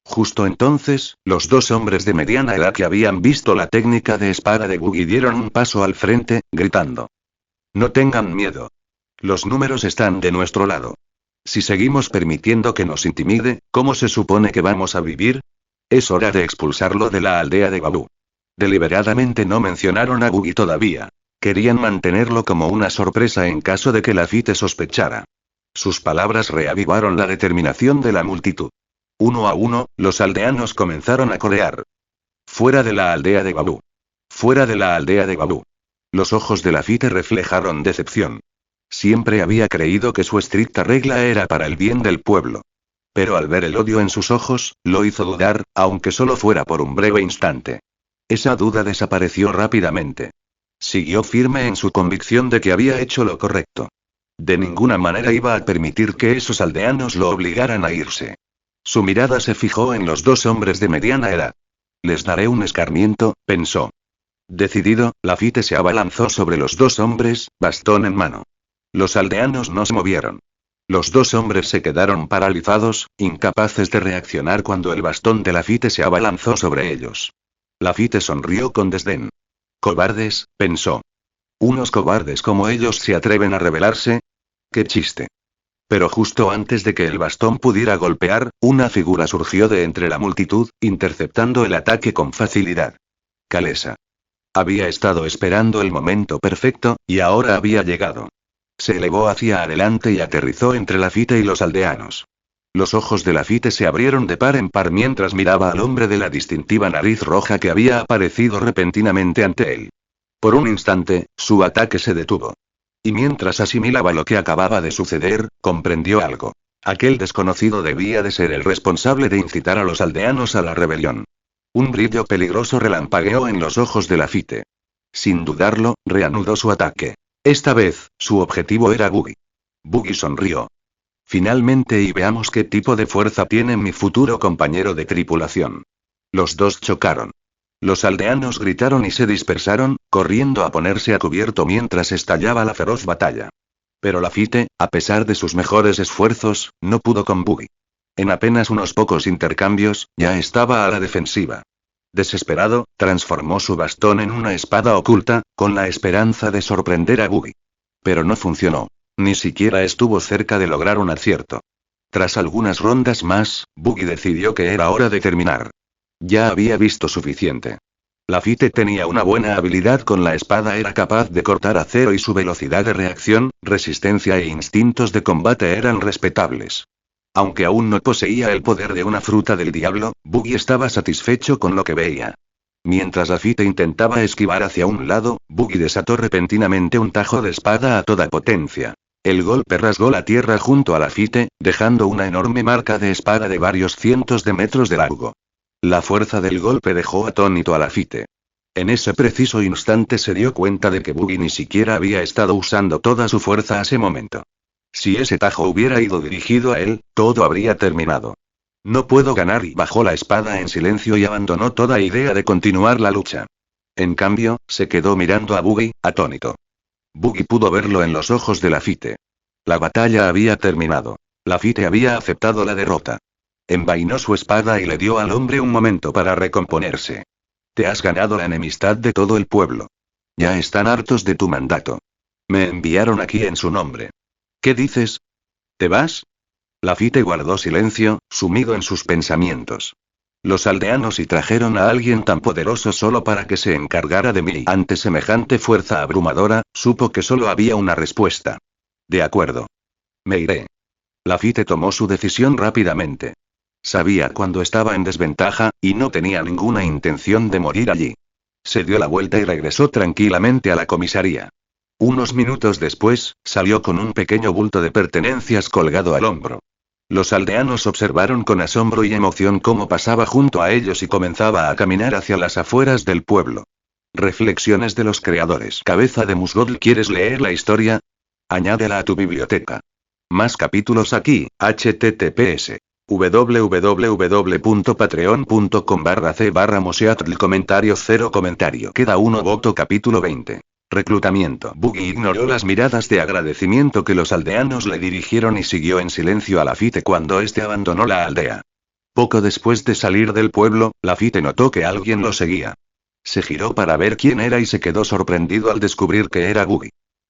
[SPEAKER 1] Justo entonces, los dos hombres de mediana edad que habían visto la técnica de espada de Buggy dieron un paso al frente, gritando. No tengan miedo. Los números están de nuestro lado. Si seguimos permitiendo que nos intimide, ¿cómo se supone que vamos a vivir? Es hora de expulsarlo de la aldea de Babu. Deliberadamente no mencionaron a Buggy todavía. Querían mantenerlo como una sorpresa en caso de que Lafite sospechara. Sus palabras reavivaron la determinación de la multitud. Uno a uno, los aldeanos comenzaron a corear. Fuera de la aldea de Babu. Fuera de la aldea de Babu. Los ojos de Lafite reflejaron decepción. Siempre había creído que su estricta regla era para el bien del pueblo. Pero al ver el odio en sus ojos, lo hizo dudar, aunque solo fuera por un breve instante. Esa duda desapareció rápidamente. Siguió firme en su convicción de que había hecho lo correcto. De ninguna manera iba a permitir que esos aldeanos lo obligaran a irse. Su mirada se fijó en los dos hombres de mediana edad. Les daré un escarmiento, pensó. Decidido, Lafite se abalanzó sobre los dos hombres, bastón en mano. Los aldeanos no se movieron. Los dos hombres se quedaron paralizados, incapaces de reaccionar cuando el bastón de Lafite se abalanzó sobre ellos. Lafite sonrió con desdén. Cobardes, pensó. ¿Unos cobardes como ellos se atreven a rebelarse? ¡Qué chiste! Pero justo antes de que el bastón pudiera golpear, una figura surgió de entre la multitud, interceptando el ataque con facilidad. Kalesa. Había estado esperando el momento perfecto, y ahora había llegado. Se elevó hacia adelante y aterrizó entre Lafite y los aldeanos. Los ojos de Lafite se abrieron de par en par mientras miraba al hombre de la distintiva nariz roja que había aparecido repentinamente ante él. Por un instante, su ataque se detuvo. Y mientras asimilaba lo que acababa de suceder, comprendió algo. Aquel desconocido debía de ser el responsable de incitar a los aldeanos a la rebelión. Un brillo peligroso relampagueó en los ojos de Lafite. Sin dudarlo, reanudó su ataque. Esta vez, su objetivo era Buggy. Buggy sonrió. Finalmente y veamos qué tipo de fuerza tiene mi futuro compañero de tripulación. Los dos chocaron. Los aldeanos gritaron y se dispersaron, corriendo a ponerse a cubierto mientras estallaba la feroz batalla. Pero Lafite, a pesar de sus mejores esfuerzos, no pudo con Buggy. En apenas unos pocos intercambios, ya estaba a la defensiva. Desesperado, transformó su bastón en una espada oculta, con la esperanza de sorprender a Buggy. Pero no funcionó. Ni siquiera estuvo cerca de lograr un acierto. Tras algunas rondas más, Buggy decidió que era hora de terminar. Ya había visto suficiente. Lafite tenía una buena habilidad con la espada, era capaz de cortar acero y su velocidad de reacción, resistencia e instintos de combate eran respetables. Aunque aún no poseía el poder de una fruta del diablo, Buggy estaba satisfecho con lo que veía. Mientras Lafite intentaba esquivar hacia un lado, Buggy desató repentinamente un tajo de espada a toda potencia. El golpe rasgó la tierra junto a Lafite, dejando una enorme marca de espada de varios cientos de metros de largo. La fuerza del golpe dejó atónito a Lafite. En ese preciso instante se dio cuenta de que Buggy ni siquiera había estado usando toda su fuerza a ese momento. Si ese tajo hubiera ido dirigido a él, todo habría terminado. No puedo ganar, y bajó la espada en silencio y abandonó toda idea de continuar la lucha. En cambio, se quedó mirando a Buggy, atónito. Buggy pudo verlo en los ojos de Lafite. La batalla había terminado. Lafite había aceptado la derrota. Envainó su espada y le dio al hombre un momento para recomponerse. Te has ganado la enemistad de todo el pueblo. Ya están hartos de tu mandato. Me enviaron aquí en su nombre. ¿Qué dices? ¿Te vas? Lafite guardó silencio, sumido en sus pensamientos. Los aldeanos y trajeron a alguien tan poderoso solo para que se encargara de mí. Ante semejante fuerza abrumadora, supo que solo había una respuesta. De acuerdo. Me iré. Lafite tomó su decisión rápidamente. Sabía cuando estaba en desventaja, y no tenía ninguna intención de morir allí. Se dio la vuelta y regresó tranquilamente a la comisaría. Unos minutos después, salió con un pequeño bulto de pertenencias colgado al hombro. Los aldeanos observaron con asombro y emoción cómo pasaba junto a ellos y comenzaba a caminar hacia las afueras del pueblo. Reflexiones de los creadores. Cabeza de Musgold. ¿Quieres leer la historia? Añádela a tu biblioteca. Más capítulos aquí, https www.patreon.com/c/moseatl. Comentario 0 comentario. Queda uno voto. Capítulo 20. Reclutamiento. Buggy ignoró las miradas de agradecimiento que los aldeanos le dirigieron y siguió en silencio a Lafite cuando éste abandonó la aldea. Poco después de salir del pueblo, Lafite notó que alguien lo seguía. Se giró para ver quién era y se quedó sorprendido al descubrir que era Buggy.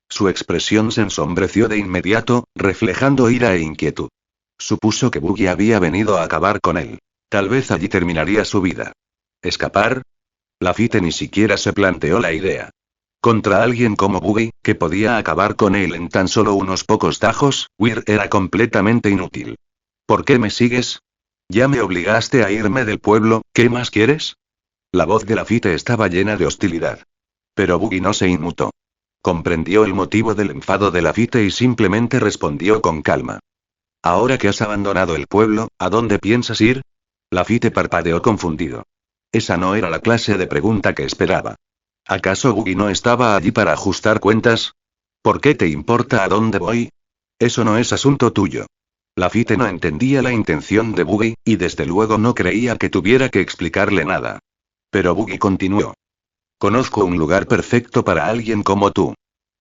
[SPEAKER 1] Su expresión se ensombreció de inmediato, reflejando ira e inquietud. Supuso que Buggy había venido a acabar con él. Tal vez allí terminaría su vida. ¿Escapar? Lafite ni siquiera se planteó la idea. Contra alguien como Buggy, que podía acabar con él en tan solo unos pocos tajos, huir era completamente inútil. ¿Por qué me sigues? Ya me obligaste a irme del pueblo, ¿qué más quieres? La voz de Lafite estaba llena de hostilidad. Pero Buggy no se inmutó. Comprendió el motivo del enfado de Lafite y simplemente respondió con calma. Ahora que has abandonado el pueblo, ¿a dónde piensas ir? Lafite parpadeó confundido. Esa no era la clase de pregunta que esperaba. ¿Acaso Buggy no estaba allí para ajustar cuentas? ¿Por qué te importa a dónde voy? Eso no es asunto tuyo. Lafite no entendía la intención de Buggy, y desde luego no creía que tuviera que explicarle nada. Pero Buggy continuó. Conozco un lugar perfecto para alguien como tú.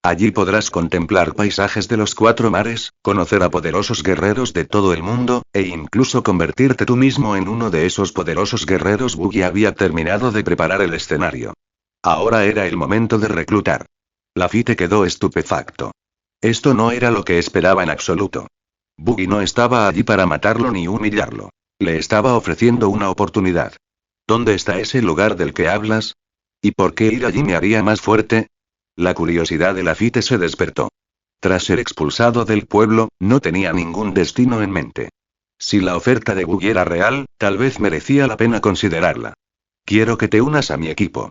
[SPEAKER 1] Allí podrás contemplar paisajes de los 4 mares, conocer a poderosos guerreros de todo el mundo, e incluso convertirte tú mismo en uno de esos poderosos guerreros. Buggy había terminado de preparar el escenario. Ahora era el momento de reclutar. Lafite quedó estupefacto. Esto no era lo que esperaba en absoluto. Buggy no estaba allí para matarlo ni humillarlo. Le estaba ofreciendo una oportunidad. ¿Dónde está ese lugar del que hablas? ¿Y por qué ir allí me haría más fuerte? La curiosidad de Lafite se despertó. Tras ser expulsado del pueblo, no tenía ningún destino en mente. Si la oferta de Buggy era real, tal vez merecía la pena considerarla. Quiero que te unas a mi equipo.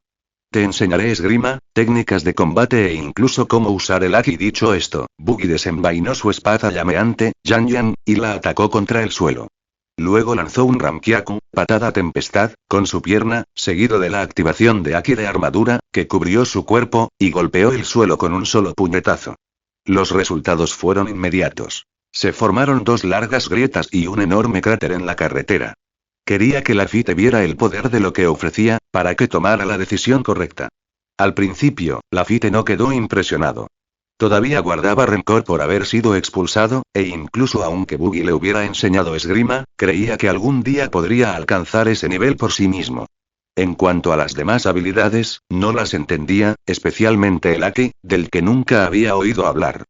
[SPEAKER 1] Te enseñaré esgrima, técnicas de combate e incluso cómo usar el haki. Dicho esto, Buggy desenvainó su espada llameante, Yan, y la atacó contra el suelo. Luego lanzó un Ramkyaku, patada tempestad, con su pierna, seguido de la activación de haki de armadura, que cubrió su cuerpo, y golpeó el suelo con un solo puñetazo. Los resultados fueron inmediatos. Se formaron 2 largas grietas y un enorme cráter en la carretera. Quería que Lafite viera el poder de lo que ofrecía, para que tomara la decisión correcta. Al principio, Lafite no quedó impresionado. Todavía guardaba rencor por haber sido expulsado, e incluso aunque Buggy le hubiera enseñado esgrima, creía que algún día podría alcanzar ese nivel por sí mismo. En cuanto a las demás habilidades, no las entendía, especialmente el haki, del que nunca había oído hablar.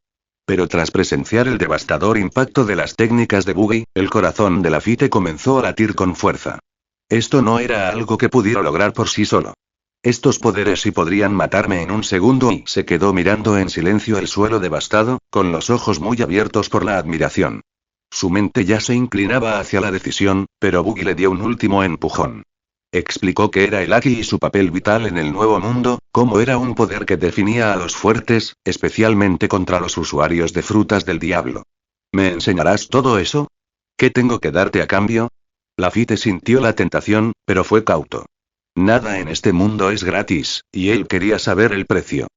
[SPEAKER 1] Pero tras presenciar el devastador impacto de las técnicas de Buggy, el corazón de Lafite comenzó a latir con fuerza. Esto no era algo que pudiera lograr por sí solo. Estos poderes sí podrían matarme en un segundo, y se quedó mirando en silencio el suelo devastado, con los ojos muy abiertos por la admiración. Su mente ya se inclinaba hacia la decisión, pero Buggy le dio un último empujón. Explicó que era el haki y su papel vital en el nuevo mundo, cómo era un poder que definía a los fuertes, especialmente contra los usuarios de frutas del diablo. ¿Me enseñarás todo eso? ¿Qué tengo que darte a cambio? Lafite sintió la tentación, pero fue cauto. Nada en este mundo es gratis, y él quería saber el precio.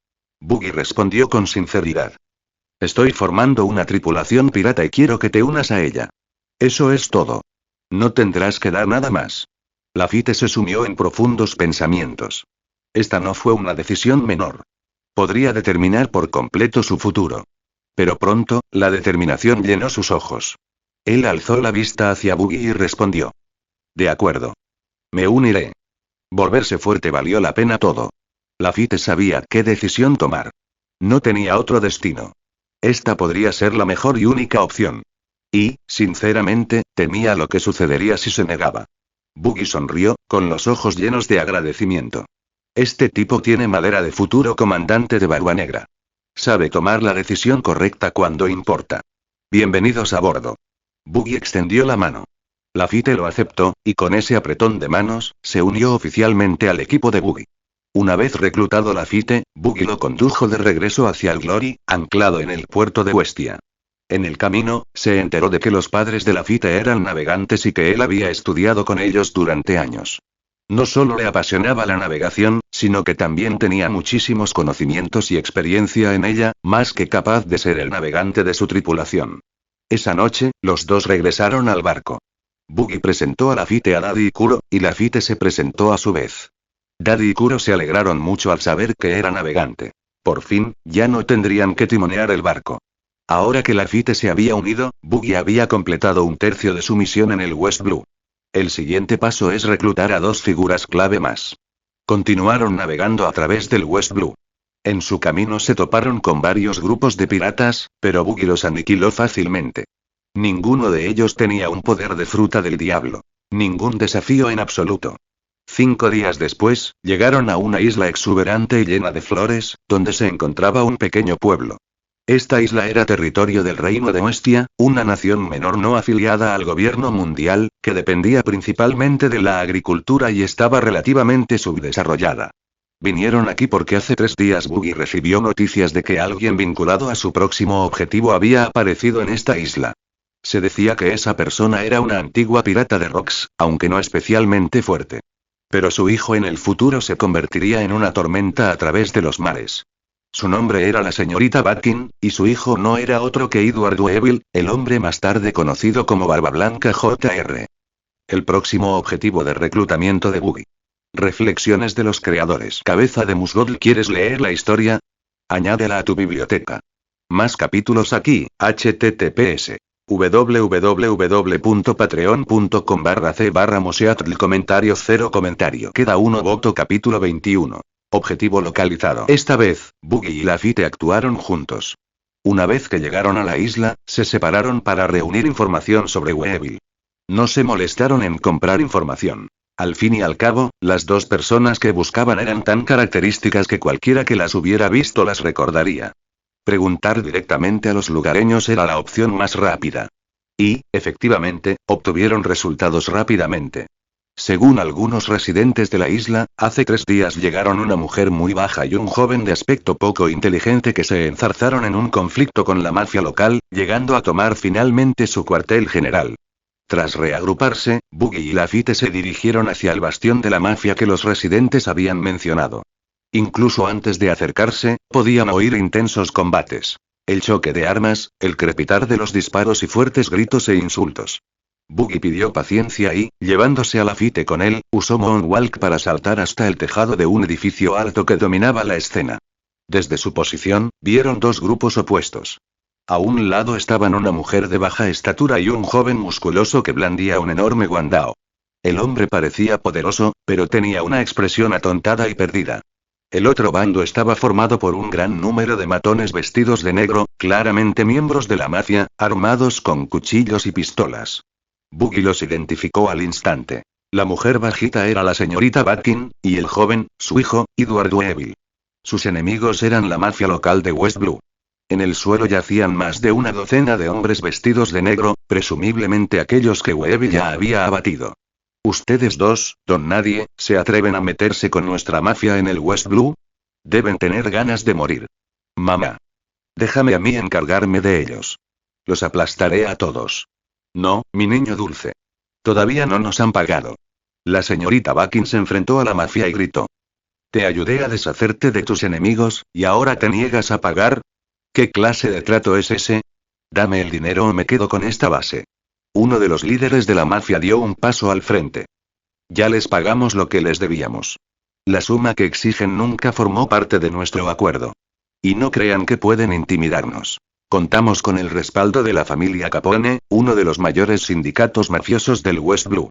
[SPEAKER 1] Buggy respondió con sinceridad. Estoy formando una tripulación pirata y quiero que te unas a ella. Eso es todo. No tendrás que dar nada más. Lafite se sumió en profundos pensamientos. Esta no fue una decisión menor. Podría determinar por completo su futuro. Pero pronto, la determinación llenó sus ojos. Él alzó la vista hacia Buggy y respondió. De acuerdo. Me uniré. Volverse fuerte valió la pena todo. Lafitte sabía qué decisión tomar. No tenía otro destino. Esta podría ser la mejor y única opción. Y, sinceramente, temía lo que sucedería si se negaba. Buggy sonrió, con los ojos llenos de agradecimiento. Este tipo tiene madera de futuro comandante de Barba Negra. Sabe tomar la decisión correcta cuando importa. Bienvenidos a bordo. Buggy extendió la mano. Lafitte lo aceptó, y con ese apretón de manos, se unió oficialmente al equipo de Buggy. Una vez reclutado Lafitte, Buggy lo condujo de regreso hacia el Glory, anclado en el puerto de Huestia. En el camino, se enteró de que los padres de Lafitte eran navegantes y que él había estudiado con ellos durante años. No solo le apasionaba la navegación, sino que también tenía muchísimos conocimientos y experiencia en ella, más que capaz de ser el navegante de su tripulación. Esa noche, los dos regresaron al barco. Buggy presentó a Lafitte a Daddy y Kuro, y Lafitte se presentó a su vez. Daddy y Kuro se alegraron mucho al saber que era navegante. Por fin, ya no tendrían que timonear el barco. Ahora que Lafitte se había unido, Buggy había completado un tercio de su misión en el West Blue. El siguiente paso es reclutar a 2 figuras clave más. Continuaron navegando a través del West Blue. En su camino se toparon con varios grupos de piratas, pero Buggy los aniquiló fácilmente. Ninguno de ellos tenía un poder de fruta del diablo. Ningún desafío en absoluto. 5 días después, llegaron a una isla exuberante y llena de flores, donde se encontraba un pequeño pueblo. Esta isla era territorio del Reino de Huestia, una nación menor no afiliada al gobierno mundial, que dependía principalmente de la agricultura y estaba relativamente subdesarrollada. Vinieron aquí porque hace 3 días Buggy recibió noticias de que alguien vinculado a su próximo objetivo había aparecido en esta isla. Se decía que esa persona era una antigua pirata de Rocks, aunque no especialmente fuerte. Pero su hijo en el futuro se convertiría en una tormenta a través de los mares. Su nombre era la señorita Batkin, y su hijo no era otro que Edward Weevil, el hombre más tarde conocido como Barba Blanca Jr. El próximo objetivo de reclutamiento de Buggy. Reflexiones de los creadores. Cabeza de Musgold. ¿Quieres leer la historia? Añádela a tu biblioteca. Más capítulos aquí, https. www.patreon.com/c/moseatl. Comentario 0 comentario. Queda 1 voto. Capítulo 21. Objetivo localizado. Esta vez, Buggy y Lafitte actuaron juntos. Una vez que llegaron a la isla, se separaron para reunir información sobre Weevil. No se molestaron en comprar información. Al fin y al cabo, las 2 personas que buscaban eran tan características que cualquiera que las hubiera visto las recordaría. Preguntar directamente a los lugareños era la opción más rápida. Y, efectivamente, obtuvieron resultados rápidamente. Según algunos residentes de la isla, hace 3 días llegaron una mujer muy baja y un joven de aspecto poco inteligente que se enzarzaron en un conflicto con la mafia local, llegando a tomar finalmente su cuartel general. Tras reagruparse, Buggy y Lafitte se dirigieron hacia el bastión de la mafia que los residentes habían mencionado. Incluso antes de acercarse, podían oír intensos combates. El choque de armas, el crepitar de los disparos y fuertes gritos e insultos. Buggy pidió paciencia y, llevándose a Lafitte con él, usó Moonwalk para saltar hasta el tejado de un edificio alto que dominaba la escena. Desde su posición, vieron 2 grupos opuestos. A un lado estaban una mujer de baja estatura y un joven musculoso que blandía un enorme guandao. El hombre parecía poderoso, pero tenía una expresión atontada y perdida. El otro bando estaba formado por un gran número de matones vestidos de negro, claramente miembros de la mafia, armados con cuchillos y pistolas. Buggy los identificó al instante. La mujer bajita era la señorita Batkin, y el joven, su hijo, Edward Weevil. Sus enemigos eran la mafia local de West Blue. En el suelo yacían más de una docena de hombres vestidos de negro, presumiblemente aquellos que Weevil ya había abatido. ¿Ustedes 2, don Nadie, se atreven a meterse con nuestra mafia en el West Blue? Deben tener ganas de morir. Mamá. Déjame a mí encargarme de ellos. Los aplastaré a todos. No, mi niño dulce. Todavía no nos han pagado. La señorita Batkin se enfrentó a la mafia y gritó. Te ayudé a deshacerte de tus enemigos, ¿y ahora te niegas a pagar? ¿Qué clase de trato es ese? Dame el dinero o me quedo con esta base. Uno de los líderes de la mafia dio un paso al frente. Ya les pagamos lo que les debíamos. La suma que exigen nunca formó parte de nuestro acuerdo. Y no crean que pueden intimidarnos. Contamos con el respaldo de la familia Capone, uno de los mayores sindicatos mafiosos del West Blue.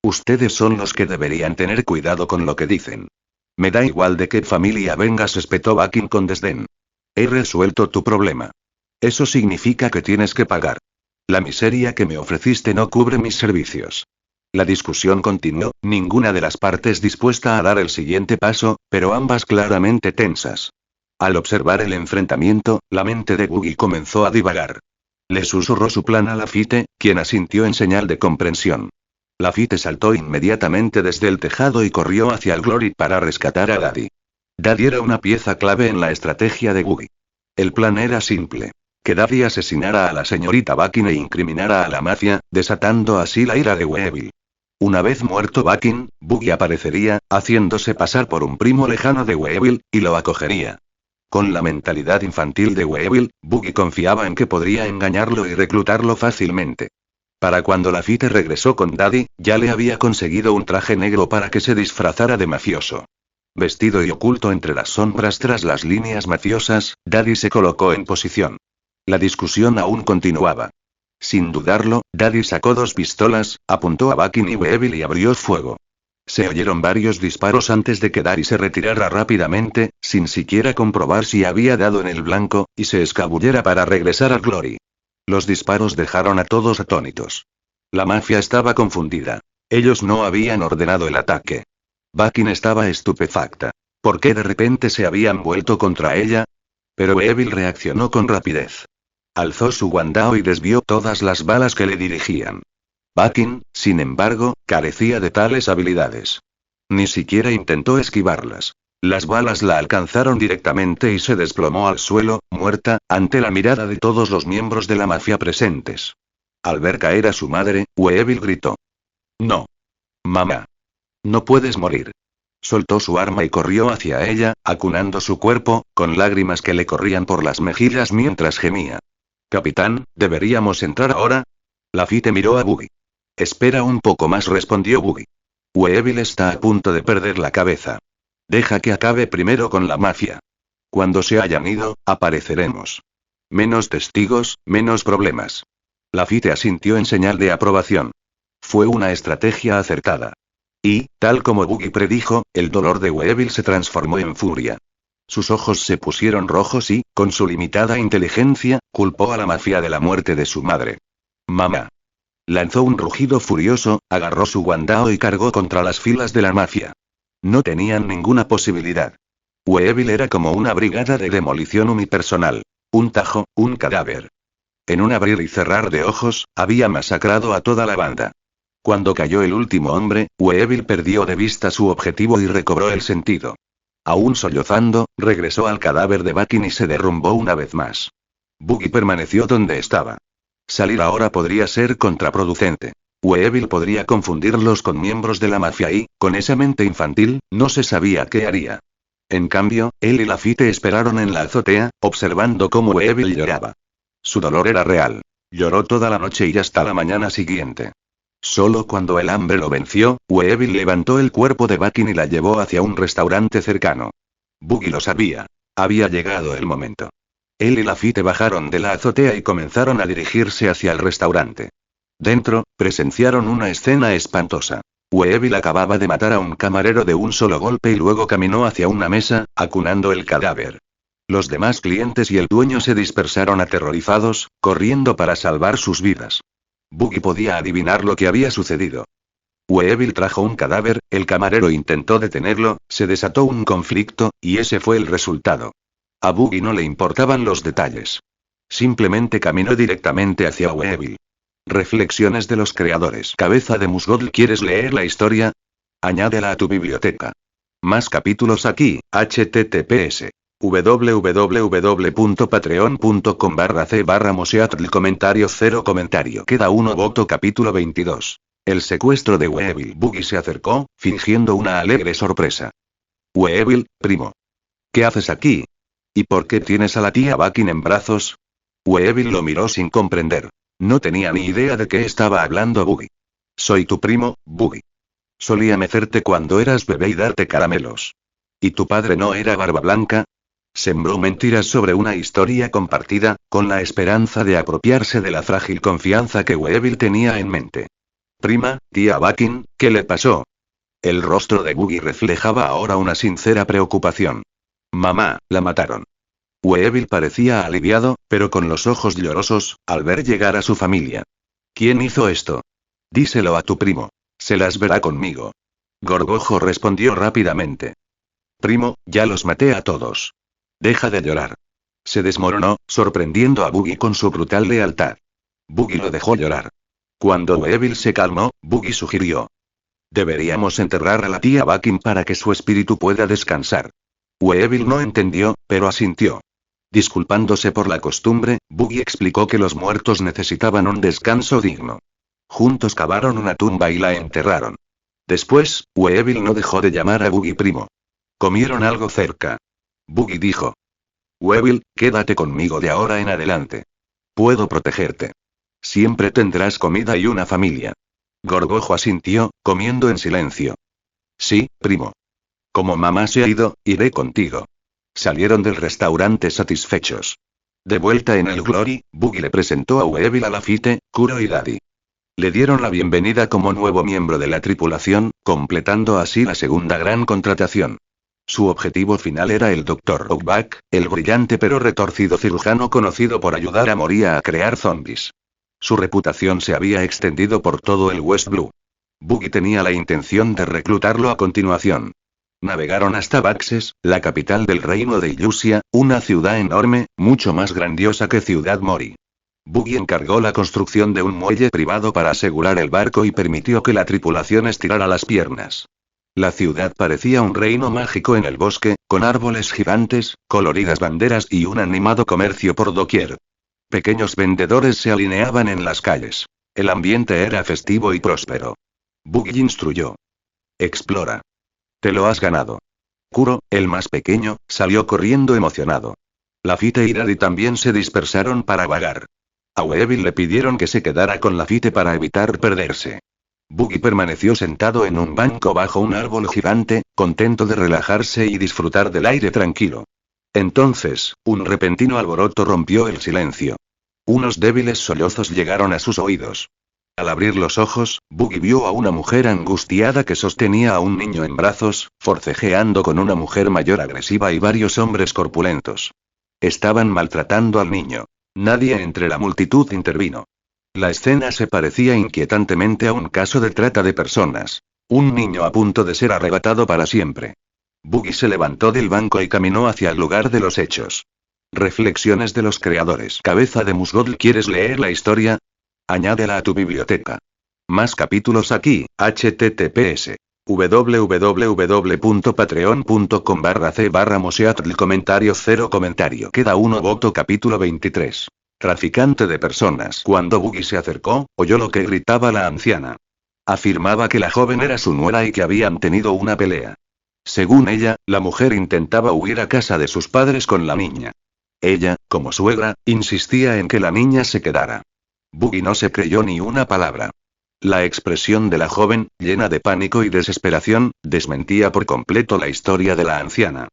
[SPEAKER 1] Ustedes son los que deberían tener cuidado con lo que dicen. Me da igual de qué familia vengas, espetó Bakin con desdén. He resuelto tu problema. Eso significa que tienes que pagar. La miseria que me ofreciste no cubre mis servicios. La discusión continuó, ninguna de las partes dispuesta a dar el siguiente paso, pero ambas claramente tensas. Al observar el enfrentamiento, la mente de Boogie comenzó a divagar. Le susurró su plan a Lafitte, quien asintió en señal de comprensión. Lafitte saltó inmediatamente desde el tejado y corrió hacia el Glory para rescatar a Daddy. Daddy era una pieza clave en la estrategia de Boogie. El plan era simple. Que Daddy asesinara a la señorita Bakin e incriminara a la mafia, desatando así la ira de Weevil. Una vez muerto Bakin, Boogie aparecería, haciéndose pasar por un primo lejano de Weevil, y lo acogería. Con la mentalidad infantil de Weevil, Boogie confiaba en que podría engañarlo y reclutarlo fácilmente. Para cuando Lafitte regresó con Daddy, ya le había conseguido un traje negro para que se disfrazara de mafioso. Vestido y oculto entre las sombras tras las líneas mafiosas, Daddy se colocó en posición. La discusión aún continuaba. Sin dudarlo, Daddy sacó 2 pistolas, apuntó a Bakin y Weevil y abrió fuego. Se oyeron varios disparos antes de que Daddy se retirara rápidamente, sin siquiera comprobar si había dado en el blanco, y se escabullera para regresar al Glory. Los disparos dejaron a todos atónitos. La mafia estaba confundida. Ellos no habían ordenado el ataque. Bakin estaba estupefacta. ¿Por qué de repente se habían vuelto contra ella? Pero Weevil reaccionó con rapidez. Alzó su guandao y desvió todas las balas que le dirigían. Bakin, sin embargo, carecía de tales habilidades. Ni siquiera intentó esquivarlas. Las balas la alcanzaron directamente y se desplomó al suelo, muerta, ante la mirada de todos los miembros de la mafia presentes. Al ver caer a su madre, Weevil gritó. «No. Mamá. No puedes morir». Soltó su arma y corrió hacia ella, acunando su cuerpo, con lágrimas que le corrían por las mejillas mientras gemía. «Capitán, ¿deberíamos entrar ahora?» Lafitte miró a Boogie. «Espera un poco más», respondió Boogie. «Weevil está a punto de perder la cabeza. Deja que acabe primero con la mafia. Cuando se hayan ido, apareceremos. Menos testigos, menos problemas». Lafitte asintió en señal de aprobación. Fue una estrategia acertada. Y, tal como Boogie predijo, el dolor de Weevil se transformó en furia. Sus ojos se pusieron rojos y, con su limitada inteligencia, culpó a la mafia de la muerte de su madre. «Mamá». Lanzó un rugido furioso, agarró su guandao y cargó contra las filas de la mafia. No tenían ninguna posibilidad. Weevil era como una brigada de demolición unipersonal. Un tajo, un cadáver. En un abrir y cerrar de ojos, había masacrado a toda la banda. Cuando cayó el último hombre, Weevil perdió de vista su objetivo y recobró el sentido. Aún sollozando, regresó al cadáver de Bakin y se derrumbó una vez más. Boogie permaneció donde estaba. Salir ahora podría ser contraproducente. Weevil podría confundirlos con miembros de la mafia y, con esa mente infantil, no se sabía qué haría. En cambio, él y Lafitte esperaron en la azotea, observando cómo Weevil lloraba. Su dolor era real. Lloró toda la noche y hasta la mañana siguiente. Solo cuando el hambre lo venció, Weevil levantó el cuerpo de Bakin y la llevó hacia un restaurante cercano. Boogie lo sabía. Había llegado el momento. Él y Lafitte bajaron de la azotea y comenzaron a dirigirse hacia el restaurante. Dentro, presenciaron una escena espantosa. Weevil acababa de matar a un camarero de un solo golpe y luego caminó hacia una mesa, acunando el cadáver. Los demás clientes y el dueño se dispersaron aterrorizados, corriendo para salvar sus vidas. Boogie podía adivinar lo que había sucedido. Weevil trajo un cadáver, el camarero intentó detenerlo, se desató un conflicto, y ese fue el resultado. A Boogie no le importaban los detalles. Simplemente caminó directamente hacia Weevil. Reflexiones de los creadores. Cabeza de Musgold. ¿Quieres leer la historia? Añádela a tu biblioteca. Más capítulos aquí, https. www.patreon.com/c/moseatl. Comentario 0 comentario. Queda 1 voto. Capítulo 22. El secuestro de Weevil. Boogie se acercó, fingiendo una alegre sorpresa. Weevil, primo. ¿Qué haces aquí? ¿Y por qué tienes a la tía Bakin en brazos? Weevil lo miró sin comprender. No tenía ni idea de qué estaba hablando Boogie. Soy tu primo, Boogie. Solía mecerte cuando eras bebé y darte caramelos. ¿Y tu padre no era Barba Blanca? Sembró mentiras sobre una historia compartida, con la esperanza de apropiarse de la frágil confianza que Weevil tenía en mente. Prima, tía Bakin, ¿qué le pasó? El rostro de Boogie reflejaba ahora una sincera preocupación. Mamá, la mataron. Weevil parecía aliviado, pero con los ojos llorosos, al ver llegar a su familia. ¿Quién hizo esto? Díselo a tu primo. Se las verá conmigo. Gorgojo respondió rápidamente. Primo, ya los maté a todos. Deja de llorar. Se desmoronó, sorprendiendo a Boogie con su brutal lealtad. Boogie lo dejó llorar. Cuando Weevil se calmó, Boogie sugirió. Deberíamos enterrar a la tía Bakin para que su espíritu pueda descansar. Weevil no entendió, pero asintió. Disculpándose por la costumbre, Boogie explicó que los muertos necesitaban un descanso digno. Juntos cavaron una tumba y la enterraron. Después, Weevil no dejó de llamar a Boogie primo. Comieron algo cerca. Boogie dijo. Weevil, quédate conmigo de ahora en adelante. Puedo protegerte. Siempre tendrás comida y una familia. Gorgojo asintió, comiendo en silencio. Sí, primo. Como mamá se ha ido, iré contigo. Salieron del restaurante satisfechos. De vuelta en el Glory, Boogie le presentó a Weevil a Lafitte, Kuro y Daddy. Le dieron la bienvenida como nuevo miembro de la tripulación, completando así la segunda gran contratación. Su objetivo final era el Dr. Outback, el brillante pero retorcido cirujano conocido por ayudar a Moria a crear zombies. Su reputación se había extendido por todo el West Blue. Boogie tenía la intención de reclutarlo a continuación. Navegaron hasta Baxes, la capital del reino de Illusia, una ciudad enorme, mucho más grandiosa que Ciudad Mori. Boogie encargó la construcción de un muelle privado para asegurar el barco y permitió que la tripulación estirara las piernas. La ciudad parecía un reino mágico en el bosque, con árboles gigantes, coloridas banderas y un animado comercio por doquier. Pequeños vendedores se alineaban en las calles. El ambiente era festivo y próspero. Boogie instruyó. Explora. Te lo has ganado. Kuro, el más pequeño, salió corriendo emocionado. Lafitte y Daddy también se dispersaron para vagar. A Weevil le pidieron que se quedara con Lafitte para evitar perderse. Boogie permaneció sentado en un banco bajo un árbol gigante, contento de relajarse y disfrutar del aire tranquilo. Entonces, un repentino alboroto rompió el silencio. Unos débiles sollozos llegaron a sus oídos. Al abrir los ojos, Boogie vio a una mujer angustiada que sostenía a un niño en brazos, forcejeando con una mujer mayor agresiva y varios hombres corpulentos. Estaban maltratando al niño. Nadie entre la multitud intervino. La escena se parecía inquietantemente a un caso de trata de personas. Un niño a punto de ser arrebatado para siempre. Boogie se levantó del banco y caminó hacia el lugar de los hechos. Reflexiones de los creadores. Cabeza de musgo. ¿Quieres leer la historia? Añádela a tu biblioteca. Más capítulos aquí, https. www.patreon.com/c/moseatl. Comentario 0 comentario. Queda uno voto. Capítulo 23. Traficante de personas. Cuando Boogie se acercó, oyó lo que gritaba la anciana. Afirmaba que la joven era su nuera y que habían tenido una pelea. Según ella, la mujer intentaba huir a casa de sus padres con la niña. Ella, como suegra, insistía en que la niña se quedara. Boogie no se creyó ni una palabra. La expresión de la joven, llena de pánico y desesperación, desmentía por completo la historia de la anciana.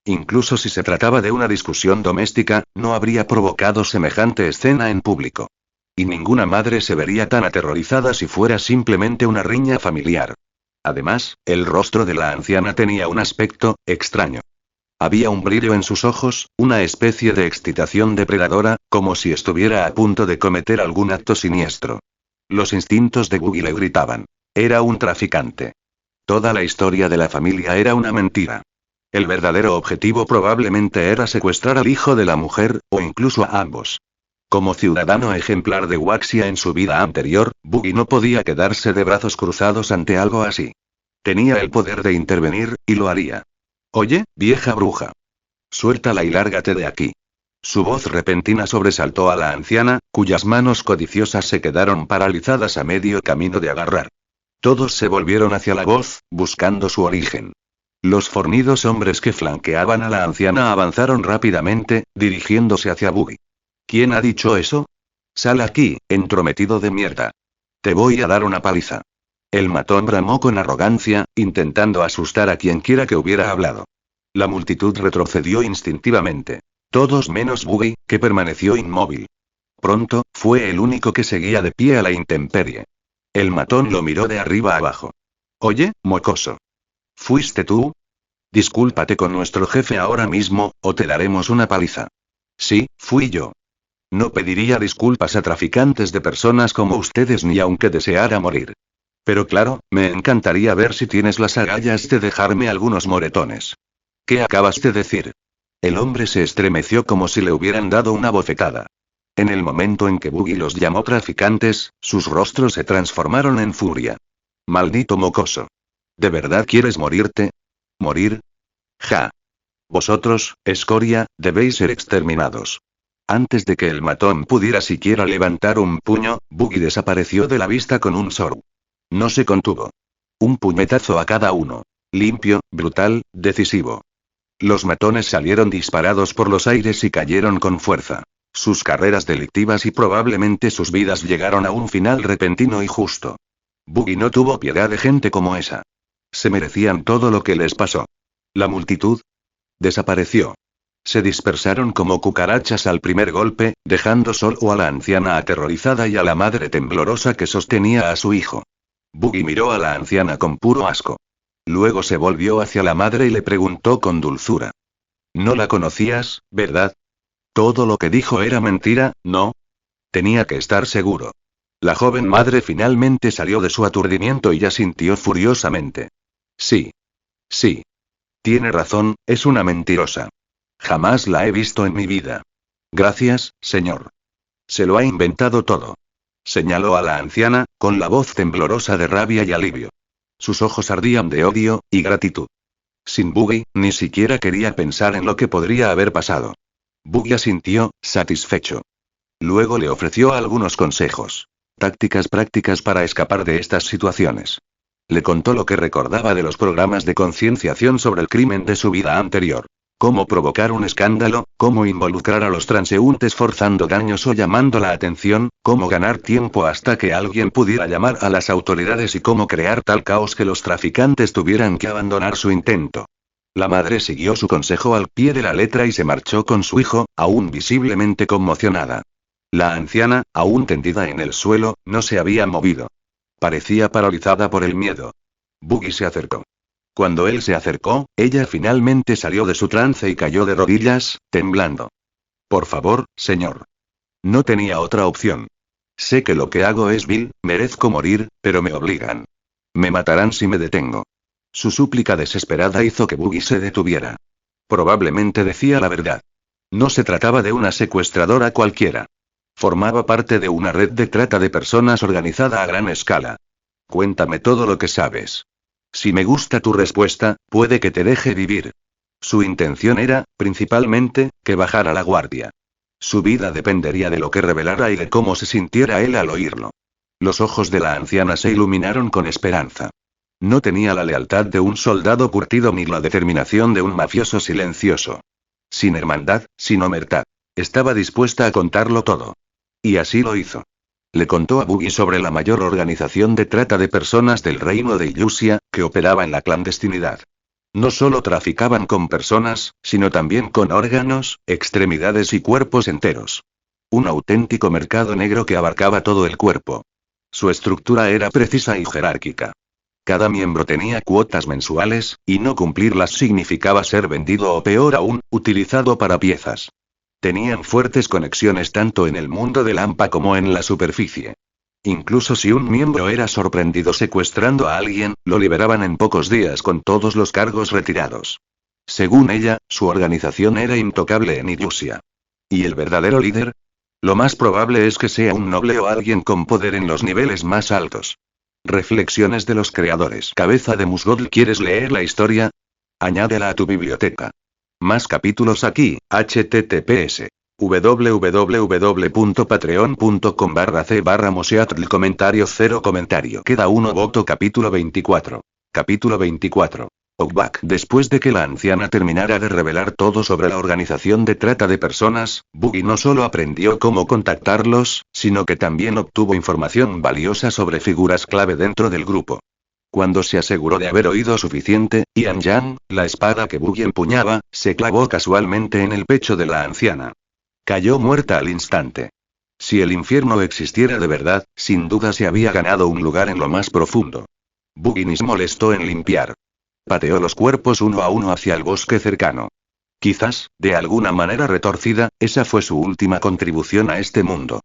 [SPEAKER 1] Incluso si se trataba de una discusión doméstica, no habría provocado semejante escena en público. Y ninguna madre se vería tan aterrorizada si fuera simplemente una riña familiar. Además, el rostro de la anciana tenía un aspecto extraño. Había un brillo en sus ojos, una especie de excitación depredadora, como si estuviera a punto de cometer algún acto siniestro. Los instintos de Boogie le gritaban. Era un traficante. Toda la historia de la familia era una mentira. El verdadero objetivo probablemente era secuestrar al hijo de la mujer, o incluso a ambos. Como ciudadano ejemplar de Waxia en su vida anterior, Boogie no podía quedarse de brazos cruzados ante algo así. Tenía el poder de intervenir, y lo haría. Oye, vieja bruja. Suéltala y lárgate de aquí. Su voz repentina sobresaltó a la anciana, cuyas manos codiciosas se quedaron paralizadas a medio camino de agarrar. Todos se volvieron hacia la voz, buscando su origen. Los fornidos hombres que flanqueaban a la anciana avanzaron rápidamente, dirigiéndose hacia Boogie. ¿Quién ha dicho eso? Sal aquí, entrometido de mierda. Te voy a dar una paliza. El matón bramó con arrogancia, intentando asustar a quienquiera que hubiera hablado. La multitud retrocedió instintivamente. Todos menos Boogie, que permaneció inmóvil. Pronto, fue el único que seguía de pie a la intemperie. El matón lo miró de arriba abajo. Oye, mocoso. ¿Fuiste tú? Discúlpate con nuestro jefe ahora mismo, o te daremos una paliza. Sí, fui yo. No pediría disculpas a traficantes de personas como ustedes ni aunque deseara morir. Pero claro, me encantaría ver si tienes las agallas de dejarme algunos moretones. ¿Qué acabas de decir? El hombre se estremeció como si le hubieran dado una bofetada. En el momento en que Buggy los llamó traficantes, sus rostros se transformaron en furia. Maldito mocoso. ¿De verdad quieres morirte? ¿Morir? Ja. Vosotros, escoria, debéis ser exterminados. Antes de que el matón pudiera siquiera levantar un puño, Buggy desapareció de la vista con un sorbo. No se contuvo. Un puñetazo a cada uno. Limpio, brutal, decisivo. Los matones salieron disparados por los aires y cayeron con fuerza. Sus carreras delictivas y probablemente sus vidas llegaron a un final repentino y justo. Buggy no tuvo piedad de gente como esa. Se merecían todo lo que les pasó. La multitud desapareció. Se dispersaron como cucarachas al primer golpe, dejando solo a la anciana aterrorizada y a la madre temblorosa que sostenía a su hijo. Buggy miró a la anciana con puro asco. Luego se volvió hacia la madre y le preguntó con dulzura. ¿No la conocías, verdad? Todo lo que dijo era mentira, ¿no? Tenía que estar seguro. La joven madre finalmente salió de su aturdimiento y asintió furiosamente. Sí. Sí. Tiene razón, es una mentirosa. Jamás la he visto en mi vida. Gracias, señor. Se lo ha inventado todo. Señaló a la anciana, con la voz temblorosa de rabia y alivio. Sus ojos ardían de odio y gratitud. Sin Buggy, ni siquiera quería pensar en lo que podría haber pasado. Buggy asintió, satisfecho. Luego le ofreció algunos consejos. Tácticas prácticas para escapar de estas situaciones. Le contó lo que recordaba de los programas de concienciación sobre el crimen de su vida anterior. Cómo provocar un escándalo, cómo involucrar a los transeúntes forzando daños o llamando la atención, cómo ganar tiempo hasta que alguien pudiera llamar a las autoridades y cómo crear tal caos que los traficantes tuvieran que abandonar su intento. La madre siguió su consejo al pie de la letra y se marchó con su hijo, aún visiblemente conmocionada. La anciana, aún tendida en el suelo, no se había movido. Parecía paralizada por el miedo. Buggy se acercó. Cuando él se acercó, ella finalmente salió de su trance y cayó de rodillas, temblando. Por favor, señor. No tenía otra opción. Sé que lo que hago es vil, merezco morir, pero me obligan. Me matarán si me detengo. Su súplica desesperada hizo que Buggy se detuviera. Probablemente decía la verdad. No se trataba de una secuestradora cualquiera. Formaba parte de una red de trata de personas organizada a gran escala. Cuéntame todo lo que sabes. Si me gusta tu respuesta, puede que te deje vivir. Su intención era, principalmente, que bajara la guardia. Su vida dependería de lo que revelara y de cómo se sintiera él al oírlo. Los ojos de la anciana se iluminaron con esperanza. No tenía la lealtad de un soldado curtido ni la determinación de un mafioso silencioso. Sin hermandad, sin omertad. Estaba dispuesta a contarlo todo. Y así lo hizo. Le contó a Buggy sobre la mayor organización de trata de personas del reino de Illusia, que operaba en la clandestinidad. No solo traficaban con personas, sino también con órganos, extremidades y cuerpos enteros. Un auténtico mercado negro que abarcaba todo el cuerpo. Su estructura era precisa y jerárquica. Cada miembro tenía cuotas mensuales, y no cumplirlas significaba ser vendido o peor aún, utilizado para piezas. Tenían fuertes conexiones tanto en el mundo del AMPA como en la superficie. Incluso si un miembro era sorprendido secuestrando a alguien, lo liberaban en pocos días con todos los cargos retirados. Según ella, su organización era intocable en Illusia. ¿Y el verdadero líder? Lo más probable es que sea un noble o alguien con poder en los niveles más altos. Reflexiones de los creadores. Cabeza de Musgold. ¿Quieres leer la historia? Añádela a tu biblioteca. Más capítulos aquí, https www.patreon.com/c/moseatl. Comentario 0 comentario. Queda uno voto. Capítulo 24. Capítulo 24. Outback. Después de que la anciana terminara de revelar todo sobre la organización de trata de personas, Buggy no solo aprendió cómo contactarlos, sino que también obtuvo información valiosa sobre figuras clave dentro del grupo. Cuando se aseguró de haber oído suficiente, Ian Yang, la espada que Buggy empuñaba, se clavó casualmente en el pecho de la anciana. Cayó muerta al instante. Si el infierno existiera de verdad, sin duda se había ganado un lugar en lo más profundo. Buggy ni se molestó en limpiar. Pateó los cuerpos uno a uno hacia el bosque cercano. Quizás, de alguna manera retorcida, esa fue su última contribución a este mundo.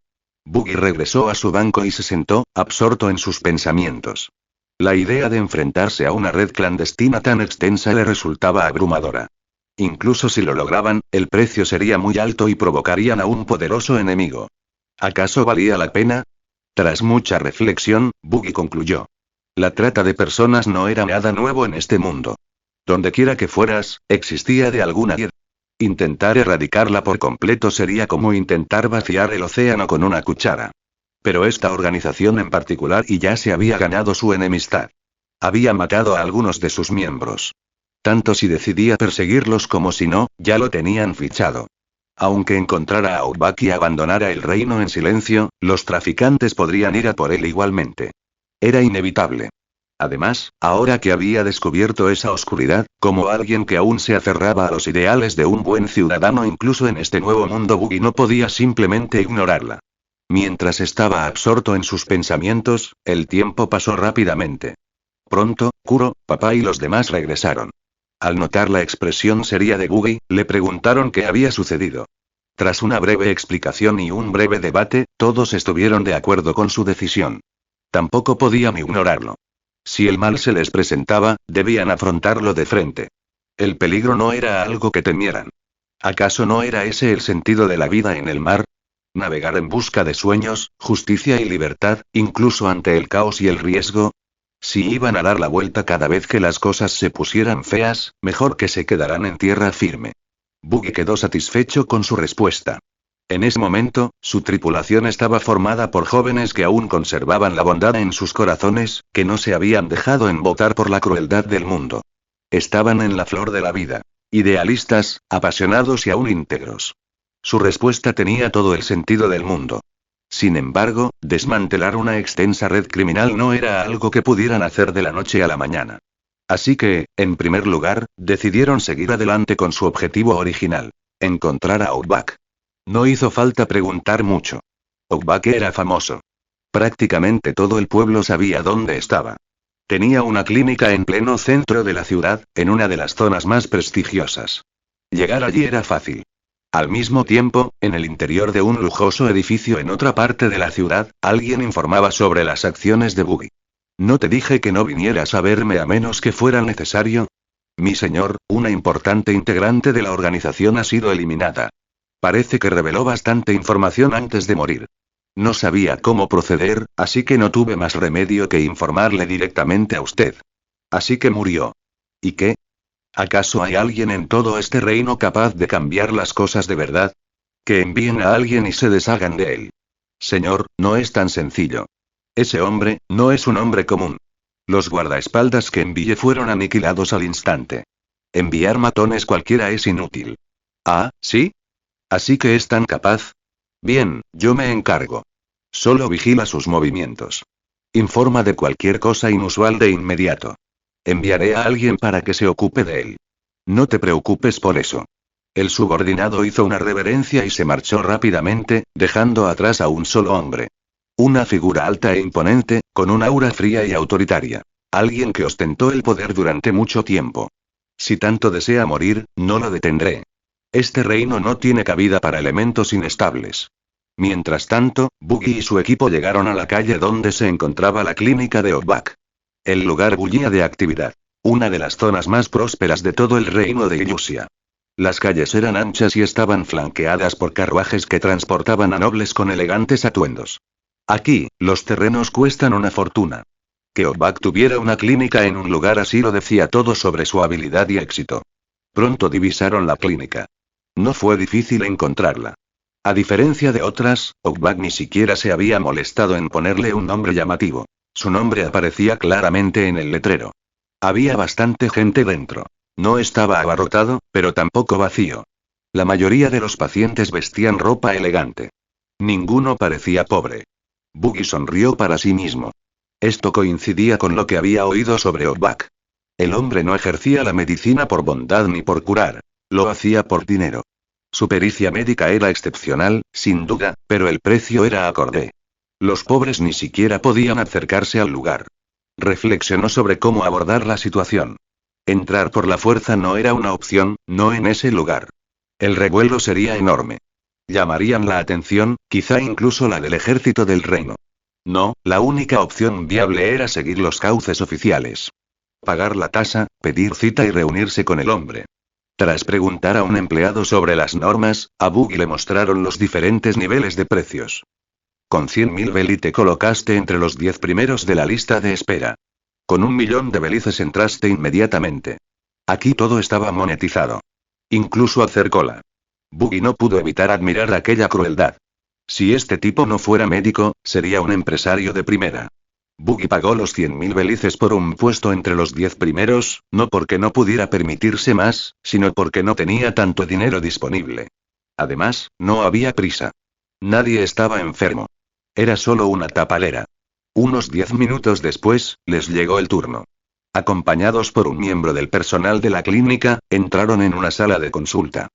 [SPEAKER 1] Buggy regresó a su banco y se sentó, absorto en sus pensamientos. La idea de enfrentarse a una red clandestina tan extensa le resultaba abrumadora. Incluso si lo lograban, el precio sería muy alto y provocarían a un poderoso enemigo. ¿Acaso valía la pena? Tras mucha reflexión, Buggy concluyó. La trata de personas no era nada nuevo en este mundo. Dondequiera que fueras, existía de alguna manera. Intentar erradicarla por completo sería como intentar vaciar el océano con una cuchara. Pero esta organización en particular y ya se había ganado su enemistad. Había matado a algunos de sus miembros. Tanto si decidía perseguirlos como si no, ya lo tenían fichado. Aunque encontrara a Outback y abandonara el reino en silencio, los traficantes podrían ir a por él igualmente. Era inevitable. Además, ahora que había descubierto esa oscuridad, como alguien que aún se aferraba a los ideales de un buen ciudadano incluso en este nuevo mundo, Buggy no podía simplemente ignorarla. Mientras estaba absorto en sus pensamientos, el tiempo pasó rápidamente. Pronto, Kuro, papá y los demás regresaron. Al notar la expresión seria de Buggy, le preguntaron qué había sucedido. Tras una breve explicación y un breve debate, todos estuvieron de acuerdo con su decisión. Tampoco podían ignorarlo. Si el mal se les presentaba, debían afrontarlo de frente. El peligro no era algo que temieran. ¿Acaso no era ese el sentido de la vida en el mar? Navegar en busca de sueños, justicia y libertad, incluso ante el caos y el riesgo. Si iban a dar la vuelta cada vez que las cosas se pusieran feas, mejor que se quedaran en tierra firme. Buggy quedó satisfecho con su respuesta. En ese momento, su tripulación estaba formada por jóvenes que aún conservaban la bondad en sus corazones, que no se habían dejado embotar por la crueldad del mundo. Estaban en la flor de la vida. Idealistas, apasionados y aún íntegros. Su respuesta tenía todo el sentido del mundo. Sin embargo, desmantelar una extensa red criminal no era algo que pudieran hacer de la noche a la mañana. Así que, en primer lugar, decidieron seguir adelante con su objetivo original: encontrar a Outback. No hizo falta preguntar mucho. Outback era famoso. Prácticamente todo el pueblo sabía dónde estaba. Tenía una clínica en pleno centro de la ciudad, en una de las zonas más prestigiosas. Llegar allí era fácil. Al mismo tiempo, en el interior de un lujoso edificio en otra parte de la ciudad, alguien informaba sobre las acciones de Buggy. ¿No te dije que no vinieras a verme a menos que fuera necesario? Mi señor, una importante integrante de la organización ha sido eliminada. Parece que reveló bastante información antes de morir. No sabía cómo proceder, así que no tuve más remedio que informarle directamente a usted. Así que murió. ¿Y qué? ¿Acaso hay alguien en todo este reino capaz de cambiar las cosas de verdad? Que envíen a alguien y se deshagan de él. Señor, no es tan sencillo. Ese hombre, no es un hombre común. Los guardaespaldas que envié fueron aniquilados al instante. Enviar matones cualquiera es inútil. Ah, ¿sí? ¿Así que es tan capaz? Bien, yo me encargo. Solo vigila sus movimientos. Informa de cualquier cosa inusual de inmediato. Enviaré a alguien para que se ocupe de él. No te preocupes por eso. El subordinado hizo una reverencia y se marchó rápidamente, dejando atrás a un solo hombre. Una figura alta e imponente, con un aura fría y autoritaria. Alguien que ostentó el poder durante mucho tiempo. Si tanto desea morir, no lo detendré. Este reino no tiene cabida para elementos inestables. Mientras tanto, Buggy y su equipo llegaron a la calle donde se encontraba la clínica de Outback. El lugar bullía de actividad. Una de las zonas más prósperas de todo el reino de Illusia. Las calles eran anchas y estaban flanqueadas por carruajes que transportaban a nobles con elegantes atuendos. Aquí, los terrenos cuestan una fortuna. Que Outback tuviera una clínica en un lugar así lo decía todo sobre su habilidad y éxito. Pronto divisaron la clínica. No fue difícil encontrarla. A diferencia de otras, Outback ni siquiera se había molestado en ponerle un nombre llamativo. Su nombre aparecía claramente en el letrero. Había bastante gente dentro. No estaba abarrotado, pero tampoco vacío. La mayoría de los pacientes vestían ropa elegante. Ninguno parecía pobre. Buggy sonrió para sí mismo. Esto coincidía con lo que había oído sobre Outback. El hombre no ejercía la medicina por bondad ni por curar. Lo hacía por dinero. Su pericia médica era excepcional, sin duda, pero el precio era acorde. Los pobres ni siquiera podían acercarse al lugar. Reflexionó sobre cómo abordar la situación. Entrar por la fuerza no era una opción, no en ese lugar. El revuelo sería enorme. Llamarían la atención, quizá incluso la del ejército del reino. No, la única opción viable era seguir los cauces oficiales. Pagar la tasa, pedir cita y reunirse con el hombre. Tras preguntar a un empleado sobre las normas, a Buggy le mostraron los diferentes niveles de precios. Con 100.000 belí te colocaste entre los 10 primeros de la lista de espera. Con 1.000.000 de belices entraste inmediatamente. Aquí todo estaba monetizado. Incluso hacer cola. Buggy no pudo evitar admirar aquella crueldad. Si este tipo no fuera médico, sería un empresario de primera. Buggy pagó los 100.000 belices por un puesto entre los 10 primeros, no porque no pudiera permitirse más, sino porque no tenía tanto dinero disponible. Además, no había prisa. Nadie estaba enfermo. Era solo una tapalera. Unos 10 minutos después, les llegó el turno. Acompañados por un miembro del personal de la clínica, entraron en una sala de consulta.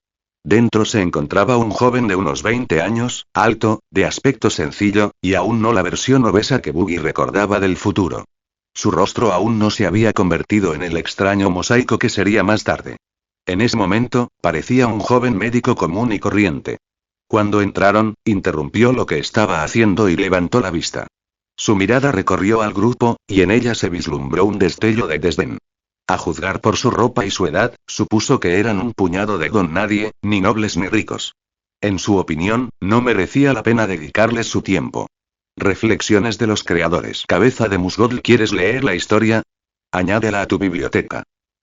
[SPEAKER 1] Dentro se encontraba un joven de unos 20 años, alto, de aspecto sencillo, y aún no la versión obesa que Buggy recordaba del futuro. Su rostro aún no se había convertido en el extraño mosaico que sería más tarde. En ese momento, parecía un joven médico común y corriente. Cuando entraron, interrumpió lo que estaba haciendo y levantó la vista. Su mirada recorrió al grupo, y en ella se vislumbró un destello de desdén. A juzgar por su ropa y su edad, supuso que eran un puñado de don nadie, ni nobles ni ricos. En su opinión, no merecía la pena dedicarles su tiempo. Reflexiones de los creadores. Cabeza de Musgold. ¿Quieres leer la historia? Añádela a tu biblioteca.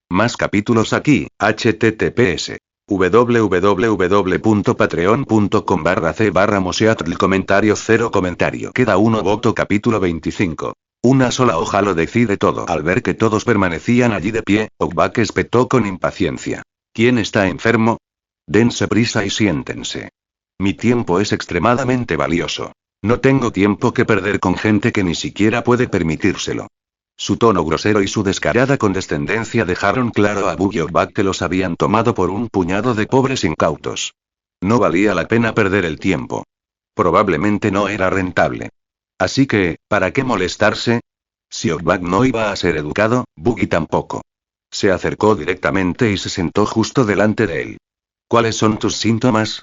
[SPEAKER 1] Más capítulos aquí, https. www.patreon.com/c/moseatl. Comentario 0 comentario. Queda uno voto. Capítulo 25. Una sola hoja lo decide todo. Al ver que todos permanecían allí de pie, Ogbak espetó con impaciencia. ¿Quién está enfermo? Dense prisa y siéntense. Mi tiempo es extremadamente valioso. No tengo tiempo que perder con gente que ni siquiera puede permitírselo. Su tono grosero y su descarada condescendencia dejaron claro a Buggy y Ogbak que los habían tomado por un puñado de pobres incautos. No valía la pena perder el tiempo. Probablemente no era rentable. Así que, ¿para qué molestarse? Si Ogbak no iba a ser educado, Buggy tampoco. Se acercó directamente y se sentó justo delante de él. ¿Cuáles son tus síntomas?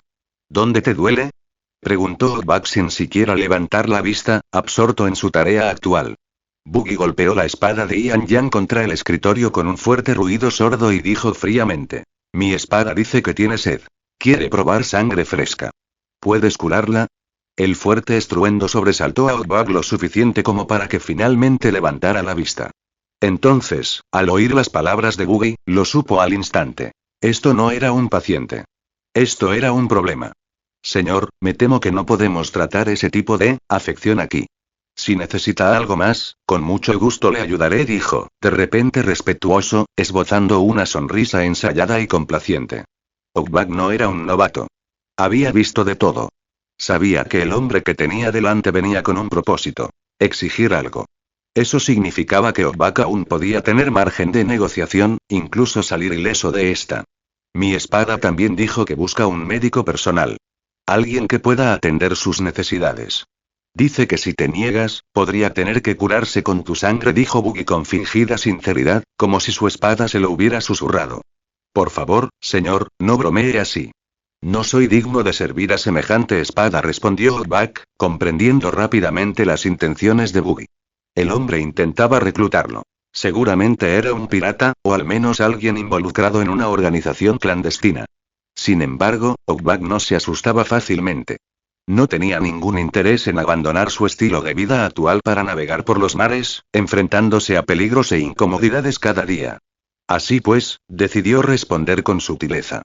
[SPEAKER 1] ¿Dónde te duele? Preguntó Ogbak sin siquiera levantar la vista, absorto en su tarea actual. Buggy golpeó la espada de Ian Yang contra el escritorio con un fuerte ruido sordo y dijo fríamente. Mi espada dice que tiene sed. Quiere probar sangre fresca. ¿Puedes curarla? El fuerte estruendo sobresaltó a Ogbak lo suficiente como para que finalmente levantara la vista. Entonces, al oír las palabras de Buggy, lo supo al instante. Esto no era un paciente. Esto era un problema. Señor, me temo que no podemos tratar ese tipo de afección aquí. Si necesita algo más, con mucho gusto le ayudaré, dijo, de repente respetuoso, esbozando una sonrisa ensayada y complaciente. Ogbak no era un novato. Había visto de todo. Sabía que el hombre que tenía delante venía con un propósito: exigir algo. Eso significaba que Ogbak aún podía tener margen de negociación, incluso salir ileso de esta. Mi espada también dijo que busca un médico personal. Alguien que pueda atender sus necesidades. Dice que si te niegas, podría tener que curarse con tu sangre, dijo Buggy con fingida sinceridad, como si su espada se lo hubiera susurrado. Por favor, señor, no bromee así. No soy digno de servir a semejante espada, respondió Ogbak, comprendiendo rápidamente las intenciones de Buggy. El hombre intentaba reclutarlo. Seguramente era un pirata, o al menos alguien involucrado en una organización clandestina. Sin embargo, Ogbak no se asustaba fácilmente. No tenía ningún interés en abandonar su estilo de vida actual para navegar por los mares, enfrentándose a peligros e incomodidades cada día. Así pues, decidió responder con sutileza.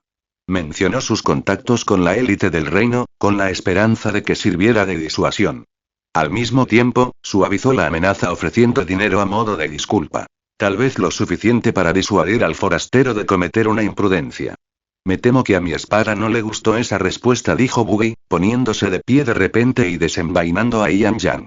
[SPEAKER 1] Mencionó sus contactos con la élite del reino, con la esperanza de que sirviera de disuasión. Al mismo tiempo, suavizó la amenaza ofreciendo dinero a modo de disculpa. Tal vez lo suficiente para disuadir al forastero de cometer una imprudencia. Me temo que a mi espada no le gustó esa respuesta, dijo Buggy, poniéndose de pie de repente y desenvainando a Ian Yang.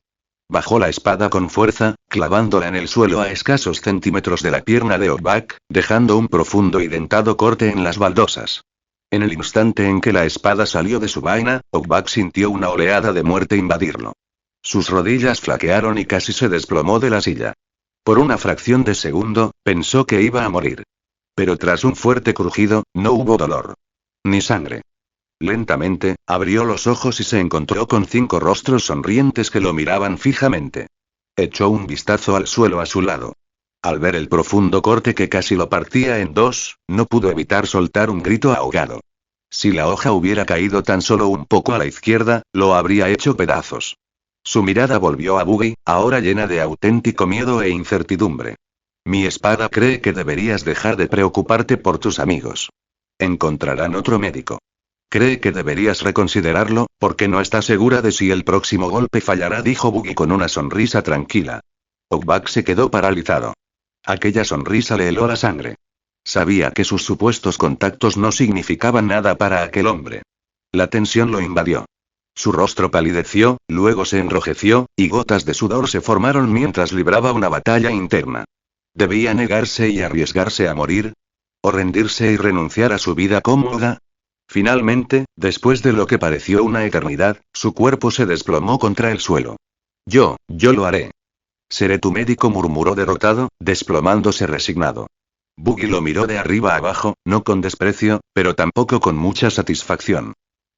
[SPEAKER 1] Bajó la espada con fuerza, clavándola en el suelo a escasos centímetros de la pierna de Ogbak, dejando un profundo y dentado corte en las baldosas. En el instante en que la espada salió de su vaina, Okbak sintió una oleada de muerte invadirlo. Sus rodillas flaquearon y casi se desplomó de la silla. Por una fracción de segundo, pensó que iba a morir. Pero tras un fuerte crujido, no hubo dolor. Ni sangre. Lentamente, abrió los ojos y se encontró con 5 rostros sonrientes que lo miraban fijamente. Echó un vistazo al suelo a su lado. Al ver el profundo corte que casi lo partía en dos, no pudo evitar soltar un grito ahogado. Si la hoja hubiera caído tan solo un poco a la izquierda, lo habría hecho pedazos. Su mirada volvió a Buggy, ahora llena de auténtico miedo e incertidumbre. Mi espada cree que deberías dejar de preocuparte por tus amigos. Encontrarán otro médico. Cree que deberías reconsiderarlo, porque no está segura de si el próximo golpe fallará, dijo Buggy con una sonrisa tranquila. Okbak se quedó paralizado. Aquella sonrisa le heló la sangre. Sabía que sus supuestos contactos no significaban nada para aquel hombre. La tensión lo invadió. Su rostro palideció, luego se enrojeció, y gotas de sudor se formaron mientras libraba una batalla interna. ¿Debía negarse y arriesgarse a morir? ¿O rendirse y renunciar a su vida cómoda? Finalmente, después de lo que pareció una eternidad, su cuerpo se desplomó contra el suelo. Yo lo haré. Seré tu médico, murmuró derrotado, desplomándose resignado. Buggy lo miró de arriba abajo, no con desprecio, pero tampoco con mucha satisfacción.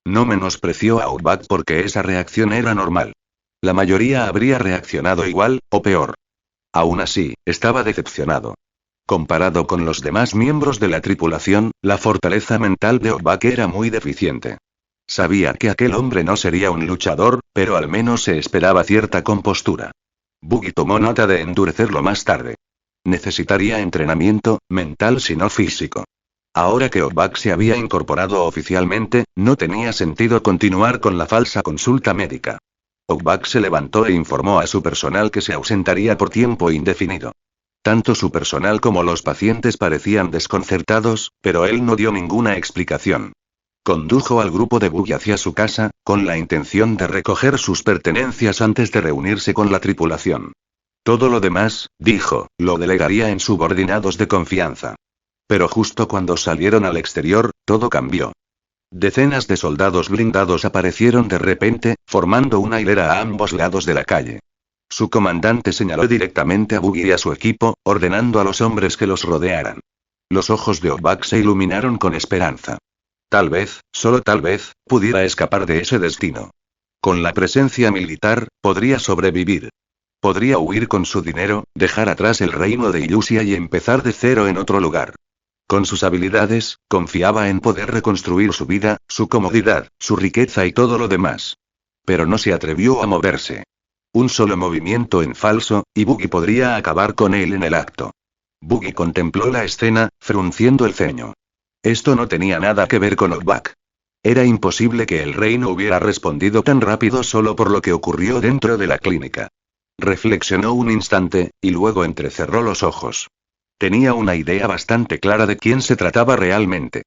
[SPEAKER 1] No menospreció a Okbak porque esa reacción era normal. La mayoría habría reaccionado igual, o peor. Aún así, estaba decepcionado. Comparado con los demás miembros de la tripulación, la fortaleza mental de Okbak era muy deficiente. Sabía que aquel hombre no sería un luchador, pero al menos se esperaba cierta compostura. Buggy tomó nota de endurecerlo más tarde. Necesitaría entrenamiento, mental si no físico. Ahora que Okbak se había incorporado oficialmente, no tenía sentido continuar con la falsa consulta médica. Okbak se levantó e informó a su personal que se ausentaría por tiempo indefinido. Tanto su personal como los pacientes parecían desconcertados, pero él no dio ninguna explicación. Condujo al grupo de Buggy hacia su casa, con la intención de recoger sus pertenencias antes de reunirse con la tripulación. Todo lo demás, dijo, lo delegaría en subordinados de confianza. Pero justo cuando salieron al exterior, todo cambió. Decenas de soldados blindados aparecieron de repente, formando una hilera a ambos lados de la calle. Su comandante señaló directamente a Buggy y a su equipo, ordenando a los hombres que los rodearan. Los ojos de Okbak se iluminaron con esperanza. Tal vez, solo tal vez, pudiera escapar de ese destino. Con la presencia militar, podría sobrevivir. Podría huir con su dinero, dejar atrás el reino de Ilusia y empezar de cero en otro lugar. Con sus habilidades, confiaba en poder reconstruir su vida, su comodidad, su riqueza y todo lo demás. Pero no se atrevió a moverse. Un solo movimiento en falso, y Buggy podría acabar con él en el acto. Buggy contempló la escena, frunciendo el ceño. Esto no tenía nada que ver con Okbak. Era imposible que el reino hubiera respondido tan rápido solo por lo que ocurrió dentro de la clínica. Reflexionó un instante, y luego entrecerró los ojos. Tenía una idea bastante clara de quién se trataba realmente.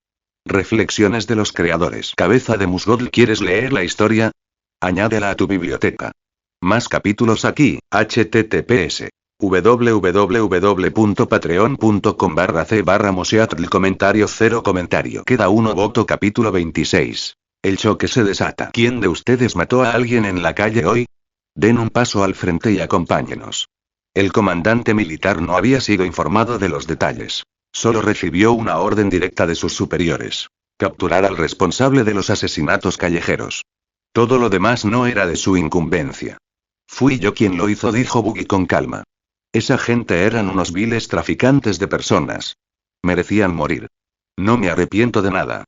[SPEAKER 1] Reflexiones de los creadores. Cabeza de Musgold. ¿Quieres leer la historia? Añádela a tu biblioteca. Más capítulos aquí, https www.patreon.com/c/moseatl. Comentario 0 comentario. Queda uno voto. Capítulo 26. El choque se desata. ¿Quién de ustedes mató a alguien en la calle hoy? Den un paso al frente y acompáñenos. El comandante militar no había sido informado de los detalles. Solo recibió una orden directa de sus superiores. Capturar al responsable de los asesinatos callejeros. Todo lo demás no era de su incumbencia. Fui yo quien lo hizo, dijo Buggy con calma. Esa gente eran unos viles traficantes de personas. Merecían morir. No me arrepiento de nada.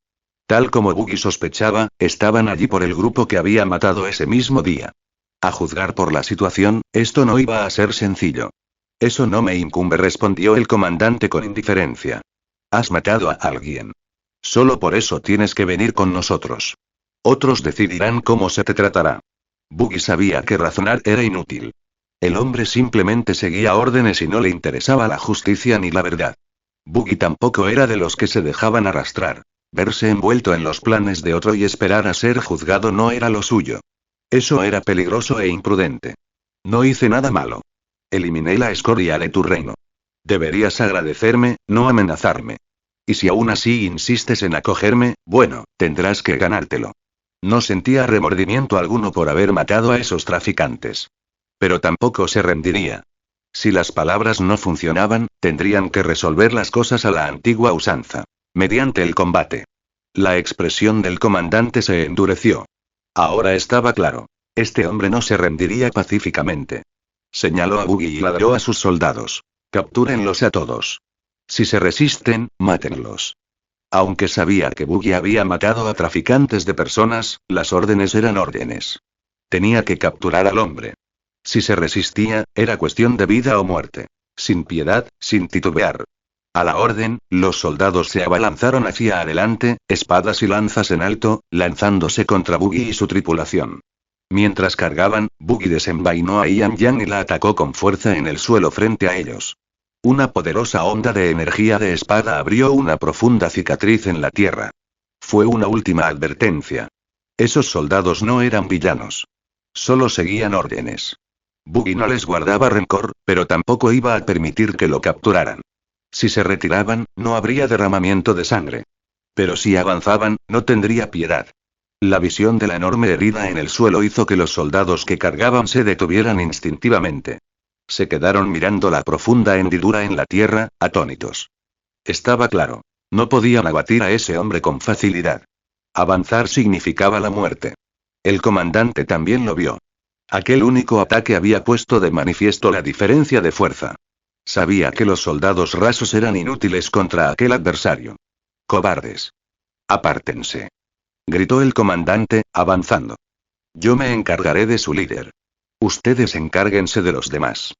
[SPEAKER 1] Tal como Buggy sospechaba, estaban allí por el grupo que había matado ese mismo día. A juzgar por la situación, esto no iba a ser sencillo. Eso no me incumbe, respondió el comandante con indiferencia. Has matado a alguien. Solo por eso tienes que venir con nosotros. Otros decidirán cómo se te tratará. Buggy sabía que razonar era inútil. El hombre simplemente seguía órdenes y no le interesaba la justicia ni la verdad. Buggy tampoco era de los que se dejaban arrastrar. Verse envuelto en los planes de otro y esperar a ser juzgado no era lo suyo. Eso era peligroso e imprudente. No hice nada malo. Eliminé la escoria de tu reino. Deberías agradecerme, no amenazarme. Y si aún así insistes en acogerme, bueno, tendrás que ganártelo. No sentía remordimiento alguno por haber matado a esos traficantes. Pero tampoco se rendiría. Si las palabras no funcionaban, tendrían que resolver las cosas a la antigua usanza. Mediante el combate. La expresión del comandante se endureció. Ahora estaba claro. Este hombre no se rendiría pacíficamente. Señaló a Buggy y ladró a sus soldados. Captúrenlos a todos. Si se resisten, mátenlos. Aunque sabía que Buggy había matado a traficantes de personas, las órdenes eran órdenes. Tenía que capturar al hombre. Si se resistía, era cuestión de vida o muerte. Sin piedad, sin titubear. A la orden, los soldados se abalanzaron hacia adelante, espadas y lanzas en alto, lanzándose contra Buggy y su tripulación. Mientras cargaban, Buggy desenvainó a Ian Yang y la atacó con fuerza en el suelo frente a ellos. Una poderosa onda de energía de espada abrió una profunda cicatriz en la tierra. Fue una última advertencia. Esos soldados no eran villanos. Solo seguían órdenes. Buggy no les guardaba rencor, pero tampoco iba a permitir que lo capturaran. Si se retiraban, no habría derramamiento de sangre. Pero si avanzaban, no tendría piedad. La visión de la enorme herida en el suelo hizo que los soldados que cargaban se detuvieran instintivamente. Se quedaron mirando la profunda hendidura en la tierra, atónitos. Estaba claro. No podían abatir a ese hombre con facilidad. Avanzar significaba la muerte. El comandante también lo vio. Aquel único ataque había puesto de manifiesto la diferencia de fuerza. Sabía que los soldados rasos eran inútiles contra aquel adversario. Cobardes. Apártense. Gritó el comandante, avanzando. Yo me encargaré de su líder. Ustedes encárguense de los demás.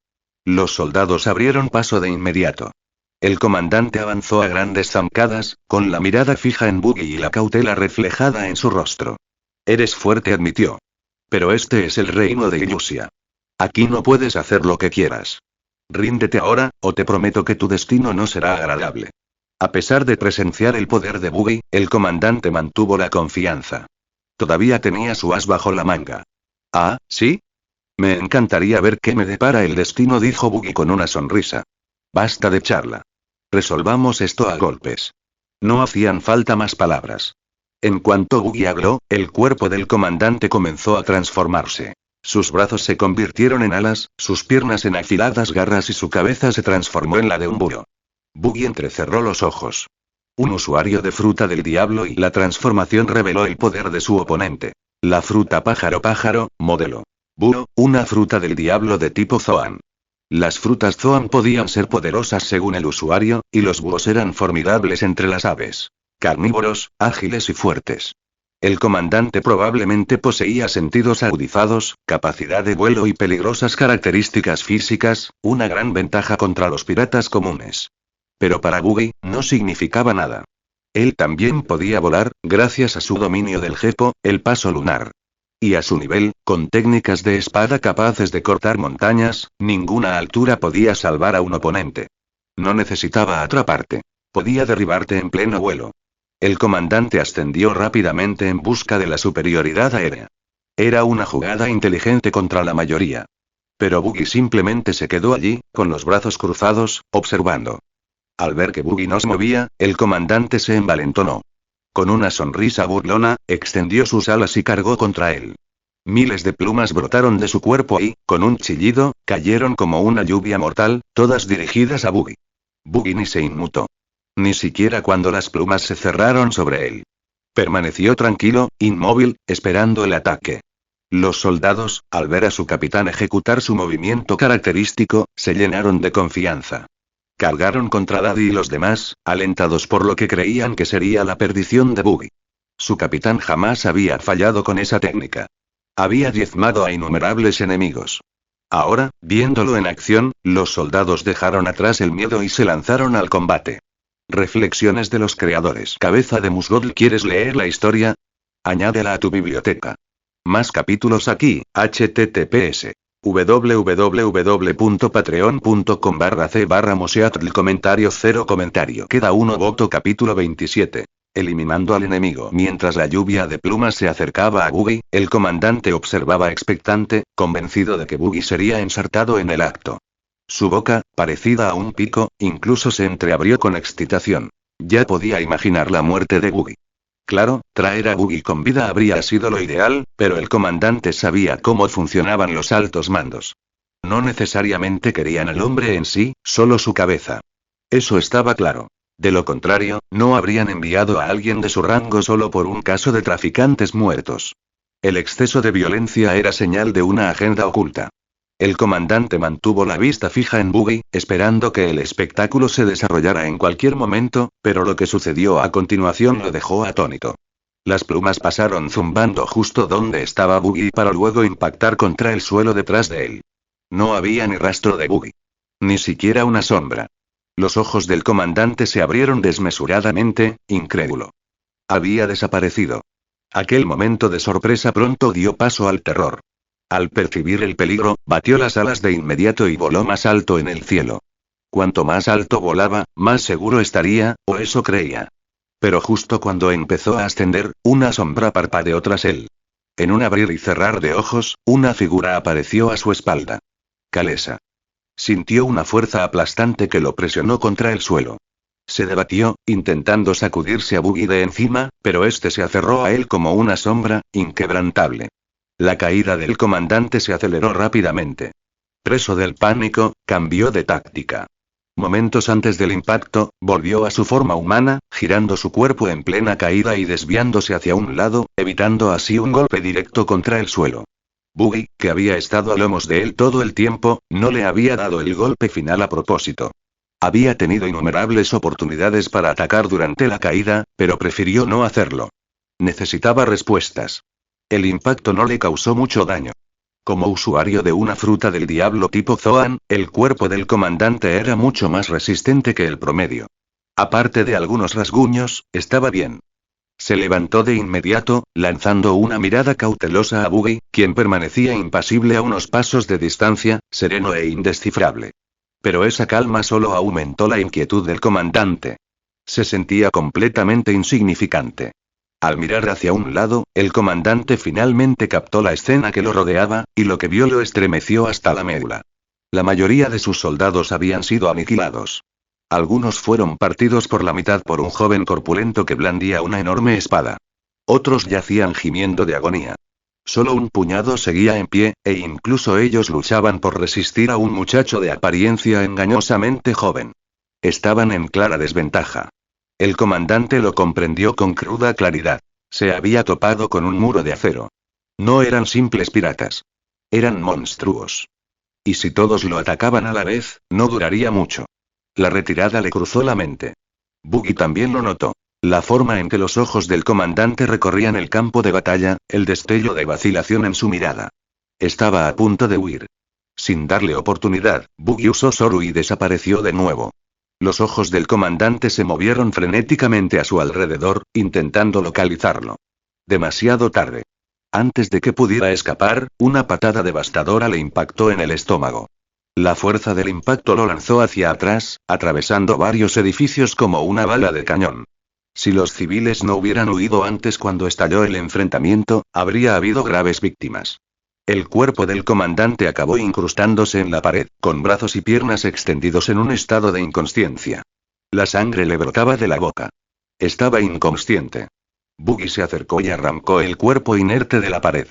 [SPEAKER 1] Los soldados abrieron paso de inmediato. El comandante avanzó a grandes zancadas, con la mirada fija en Buggy y la cautela reflejada en su rostro. Eres fuerte, admitió. Pero este es el reino de Illusia. Aquí no puedes hacer lo que quieras. Ríndete ahora, o te prometo que tu destino no será agradable. A pesar de presenciar el poder de Buggy, el comandante mantuvo la confianza. Todavía tenía su as bajo la manga. ¿Ah, sí? Me encantaría ver qué me depara el destino, dijo Buggy con una sonrisa. Basta de charla. Resolvamos esto a golpes. No hacían falta más palabras. En cuanto Buggy habló, el cuerpo del comandante comenzó a transformarse. Sus brazos se convirtieron en alas, sus piernas en afiladas garras y su cabeza se transformó en la de un búho. Buggy entrecerró los ojos. Un usuario de fruta del diablo, y la transformación reveló el poder de su oponente. La fruta pájaro, modelo. Búho, una fruta del diablo de tipo Zoan. Las frutas Zoan podían ser poderosas según el usuario, y los búhos eran formidables entre las aves. Carnívoros, ágiles y fuertes. El comandante probablemente poseía sentidos agudizados, capacidad de vuelo y peligrosas características físicas, una gran ventaja contra los piratas comunes. Pero para Buggy, no significaba nada. Él también podía volar, gracias a su dominio del gepo, el paso lunar. Y a su nivel, con técnicas de espada capaces de cortar montañas, ninguna altura podía salvar a un oponente. No necesitaba atraparte. Podía derribarte en pleno vuelo. El comandante ascendió rápidamente en busca de la superioridad aérea. Era una jugada inteligente contra la mayoría. Pero Buggy simplemente se quedó allí, con los brazos cruzados, observando. Al ver que Buggy no se movía, el comandante se envalentonó. Con una sonrisa burlona, extendió sus alas y cargó contra él. Miles de plumas brotaron de su cuerpo y, con un chillido, cayeron como una lluvia mortal, todas dirigidas a Buggy. Buggy ni se inmutó. Ni siquiera cuando las plumas se cerraron sobre él. Permaneció tranquilo, inmóvil, esperando el ataque. Los soldados, al ver a su capitán ejecutar su movimiento característico, se llenaron de confianza. Cargaron contra Daddy y los demás, alentados por lo que creían que sería la perdición de Buggy. Su capitán jamás había fallado con esa técnica. Había diezmado a innumerables enemigos. Ahora, viéndolo en acción, los soldados dejaron atrás el miedo y se lanzaron al combate. Reflexiones de los creadores. Cabeza de Musgold. ¿Quieres leer la historia? Añádela a tu biblioteca. Más capítulos aquí. https www.patreon.com/c/moseatl. Comentario 0 comentario. Queda uno voto. Capítulo 27. Eliminando al enemigo. Mientras la lluvia de plumas se acercaba a Buggy, el comandante observaba expectante, convencido de que Buggy sería ensartado en el acto. Su boca, parecida a un pico, incluso se entreabrió con excitación. Ya podía imaginar la muerte de Buggy. Claro, traer a Buggy con vida habría sido lo ideal, pero el comandante sabía cómo funcionaban los altos mandos. No necesariamente querían al hombre en sí, solo su cabeza. Eso estaba claro. De lo contrario, no habrían enviado a alguien de su rango solo por un caso de traficantes muertos. El exceso de violencia era señal de una agenda oculta. El comandante mantuvo la vista fija en Buggy, esperando que el espectáculo se desarrollara en cualquier momento, pero lo que sucedió a continuación lo dejó atónito. Las plumas pasaron zumbando justo donde estaba Buggy para luego impactar contra el suelo detrás de él. No había ni rastro de Buggy. Ni siquiera una sombra. Los ojos del comandante se abrieron desmesuradamente, incrédulo. Había desaparecido. Aquel momento de sorpresa pronto dio paso al terror. Al percibir el peligro, batió las alas de inmediato y voló más alto en el cielo. Cuanto más alto volaba, más seguro estaría, o eso creía. Pero justo cuando empezó a ascender, una sombra parpadeó tras él. En un abrir y cerrar de ojos, una figura apareció a su espalda. Kalesa. Sintió una fuerza aplastante que lo presionó contra el suelo. Se debatió, intentando sacudirse a Buggy de encima, pero este se aferró a él como una sombra, inquebrantable. La caída del comandante se aceleró rápidamente. Preso del pánico, cambió de táctica. Momentos antes del impacto, volvió a su forma humana, girando su cuerpo en plena caída y desviándose hacia un lado, evitando así un golpe directo contra el suelo. Buggy, que había estado a lomos de él todo el tiempo, no le había dado el golpe final a propósito. Había tenido innumerables oportunidades para atacar durante la caída, pero prefirió no hacerlo. Necesitaba respuestas. El impacto no le causó mucho daño. Como usuario de una fruta del diablo tipo Zoan, el cuerpo del comandante era mucho más resistente que el promedio. Aparte de algunos rasguños, estaba bien. Se levantó de inmediato, lanzando una mirada cautelosa a Buggy, quien permanecía impasible a unos pasos de distancia, sereno e indescifrable. Pero esa calma solo aumentó la inquietud del comandante. Se sentía completamente insignificante. Al mirar hacia un lado, el comandante finalmente captó la escena que lo rodeaba, y lo que vio lo estremeció hasta la médula. La mayoría de sus soldados habían sido aniquilados. Algunos fueron partidos por la mitad por un joven corpulento que blandía una enorme espada. Otros yacían gimiendo de agonía. Solo un puñado seguía en pie, e incluso ellos luchaban por resistir a un muchacho de apariencia engañosamente joven. Estaban en clara desventaja. El comandante lo comprendió con cruda claridad. Se había topado con un muro de acero. No eran simples piratas. Eran monstruos. Y si todos lo atacaban a la vez, no duraría mucho. La retirada le cruzó la mente. Buggy también lo notó. La forma en que los ojos del comandante recorrían el campo de batalla, el destello de vacilación en su mirada. Estaba a punto de huir. Sin darle oportunidad, Buggy usó Soru y desapareció de nuevo. Los ojos del comandante se movieron frenéticamente a su alrededor, intentando localizarlo. Demasiado tarde. Antes de que pudiera escapar, una patada devastadora le impactó en el estómago. La fuerza del impacto lo lanzó hacia atrás, atravesando varios edificios como una bala de cañón. Si los civiles no hubieran huido antes cuando estalló el enfrentamiento, habría habido graves víctimas. El cuerpo del comandante acabó incrustándose en la pared, con brazos y piernas extendidos en un estado de inconsciencia. La sangre le brotaba de la boca. Estaba inconsciente. Buggy se acercó y arrancó el cuerpo inerte de la pared.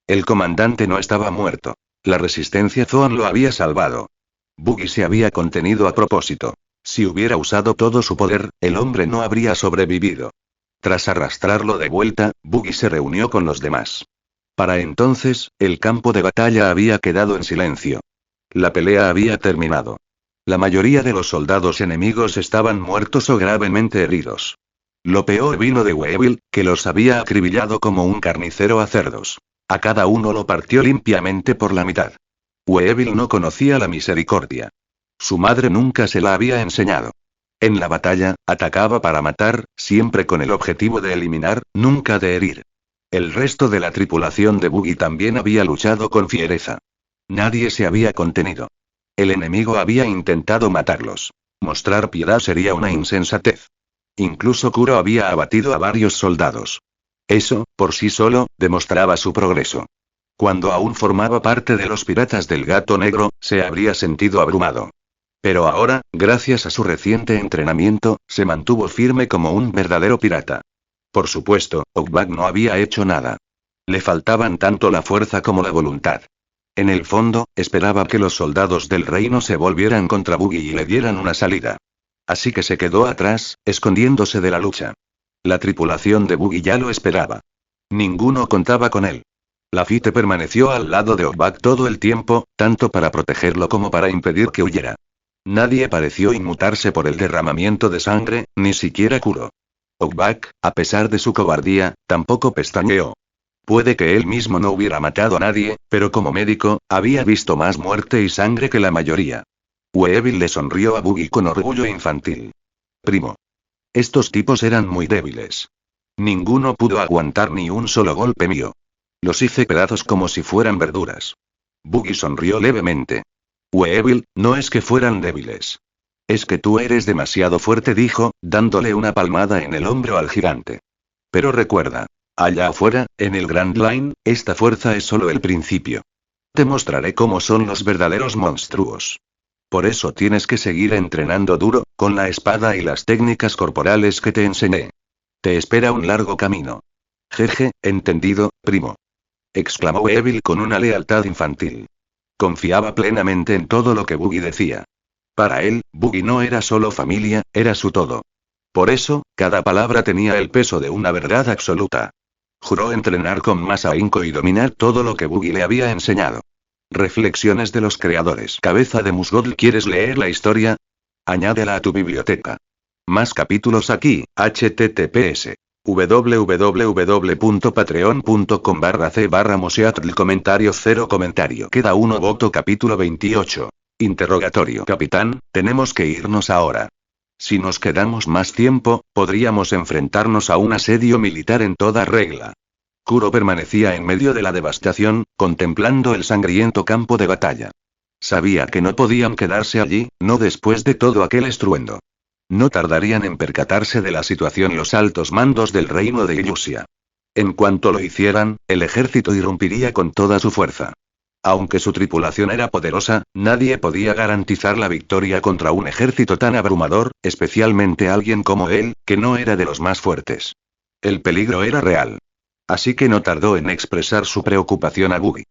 [SPEAKER 1] El comandante no estaba muerto. La resistencia Zoan lo había salvado. Buggy se había contenido a propósito. Si hubiera usado todo su poder, el hombre no habría sobrevivido. Tras arrastrarlo de vuelta, Buggy se reunió con los demás. Para entonces, el campo de batalla había quedado en silencio. La pelea había terminado. La mayoría de los soldados enemigos estaban muertos o gravemente heridos. Lo peor vino de Weevil, que los había acribillado como un carnicero a cerdos. A cada uno lo partió limpiamente por la mitad. Weevil no conocía la misericordia. Su madre nunca se la había enseñado. En la batalla, atacaba para matar, siempre con el objetivo de eliminar, nunca de herir. El resto de la tripulación de Buggy también había luchado con fiereza. Nadie se había contenido. El enemigo había intentado matarlos. Mostrar piedad sería una insensatez. Incluso Kuro había abatido a varios soldados. Eso, por sí solo, demostraba su progreso. Cuando aún formaba parte de los piratas del Gato Negro, se habría sentido abrumado. Pero ahora, gracias a su reciente entrenamiento, se mantuvo firme como un verdadero pirata. Por supuesto, Okbak no había hecho nada. Le faltaban tanto la fuerza como la voluntad. En el fondo, esperaba que los soldados del reino se volvieran contra Buggy y le dieran una salida. Así que se quedó atrás, escondiéndose de la lucha. La tripulación de Buggy ya lo esperaba. Ninguno contaba con él. Lafitte permaneció al lado de Okbak todo el tiempo, tanto para protegerlo como para impedir que huyera. Nadie pareció inmutarse por el derramamiento de sangre, ni siquiera Kuro. Okbak, a pesar de su cobardía, tampoco pestañeó. Puede que él mismo no hubiera matado a nadie, pero como médico, había visto más muerte y sangre que la mayoría. Weevil le sonrió a Buggy con orgullo infantil. Primo. Estos tipos eran muy débiles. Ninguno pudo aguantar ni un solo golpe mío. Los hice pedazos como si fueran verduras. Buggy sonrió levemente. Weevil, no es que fueran débiles. Es que tú eres demasiado fuerte, dijo, dándole una palmada en el hombro al gigante. Pero recuerda. Allá afuera, en el Grand Line, esta fuerza es solo el principio. Te mostraré cómo son los verdaderos monstruos. Por eso tienes que seguir entrenando duro, con la espada y las técnicas corporales que te enseñé. Te espera un largo camino. Jeje, entendido, primo. Exclamó Weevil con una lealtad infantil. Confiaba plenamente en todo lo que Buggy decía. Para él, Buggy no era solo familia, era su todo. Por eso, cada palabra tenía el peso de una verdad absoluta. Juró entrenar con más ahínco y dominar todo lo que Buggy le había enseñado. Reflexiones de los creadores. Cabeza de Musgold. ¿Quieres leer la historia? Añádela a tu biblioteca. Más capítulos aquí, https. www.patreon.com/c/moseatl. Comentario 0 comentario. Queda uno voto. Capítulo 28. Interrogatorio. Capitán, tenemos que irnos ahora. Si nos quedamos más tiempo, podríamos enfrentarnos a un asedio militar en toda regla. Kuro permanecía en medio de la devastación, contemplando el sangriento campo de batalla. Sabía que no podían quedarse allí, no después de todo aquel estruendo. No tardarían en percatarse de la situación los altos mandos del reino de Illusia. En cuanto lo hicieran, el ejército irrumpiría con toda su fuerza. Aunque su tripulación era poderosa, nadie podía garantizar la victoria contra un ejército tan abrumador, especialmente alguien como él, que no era de los más fuertes. El peligro era real. Así que no tardó en expresar su preocupación a Buggy.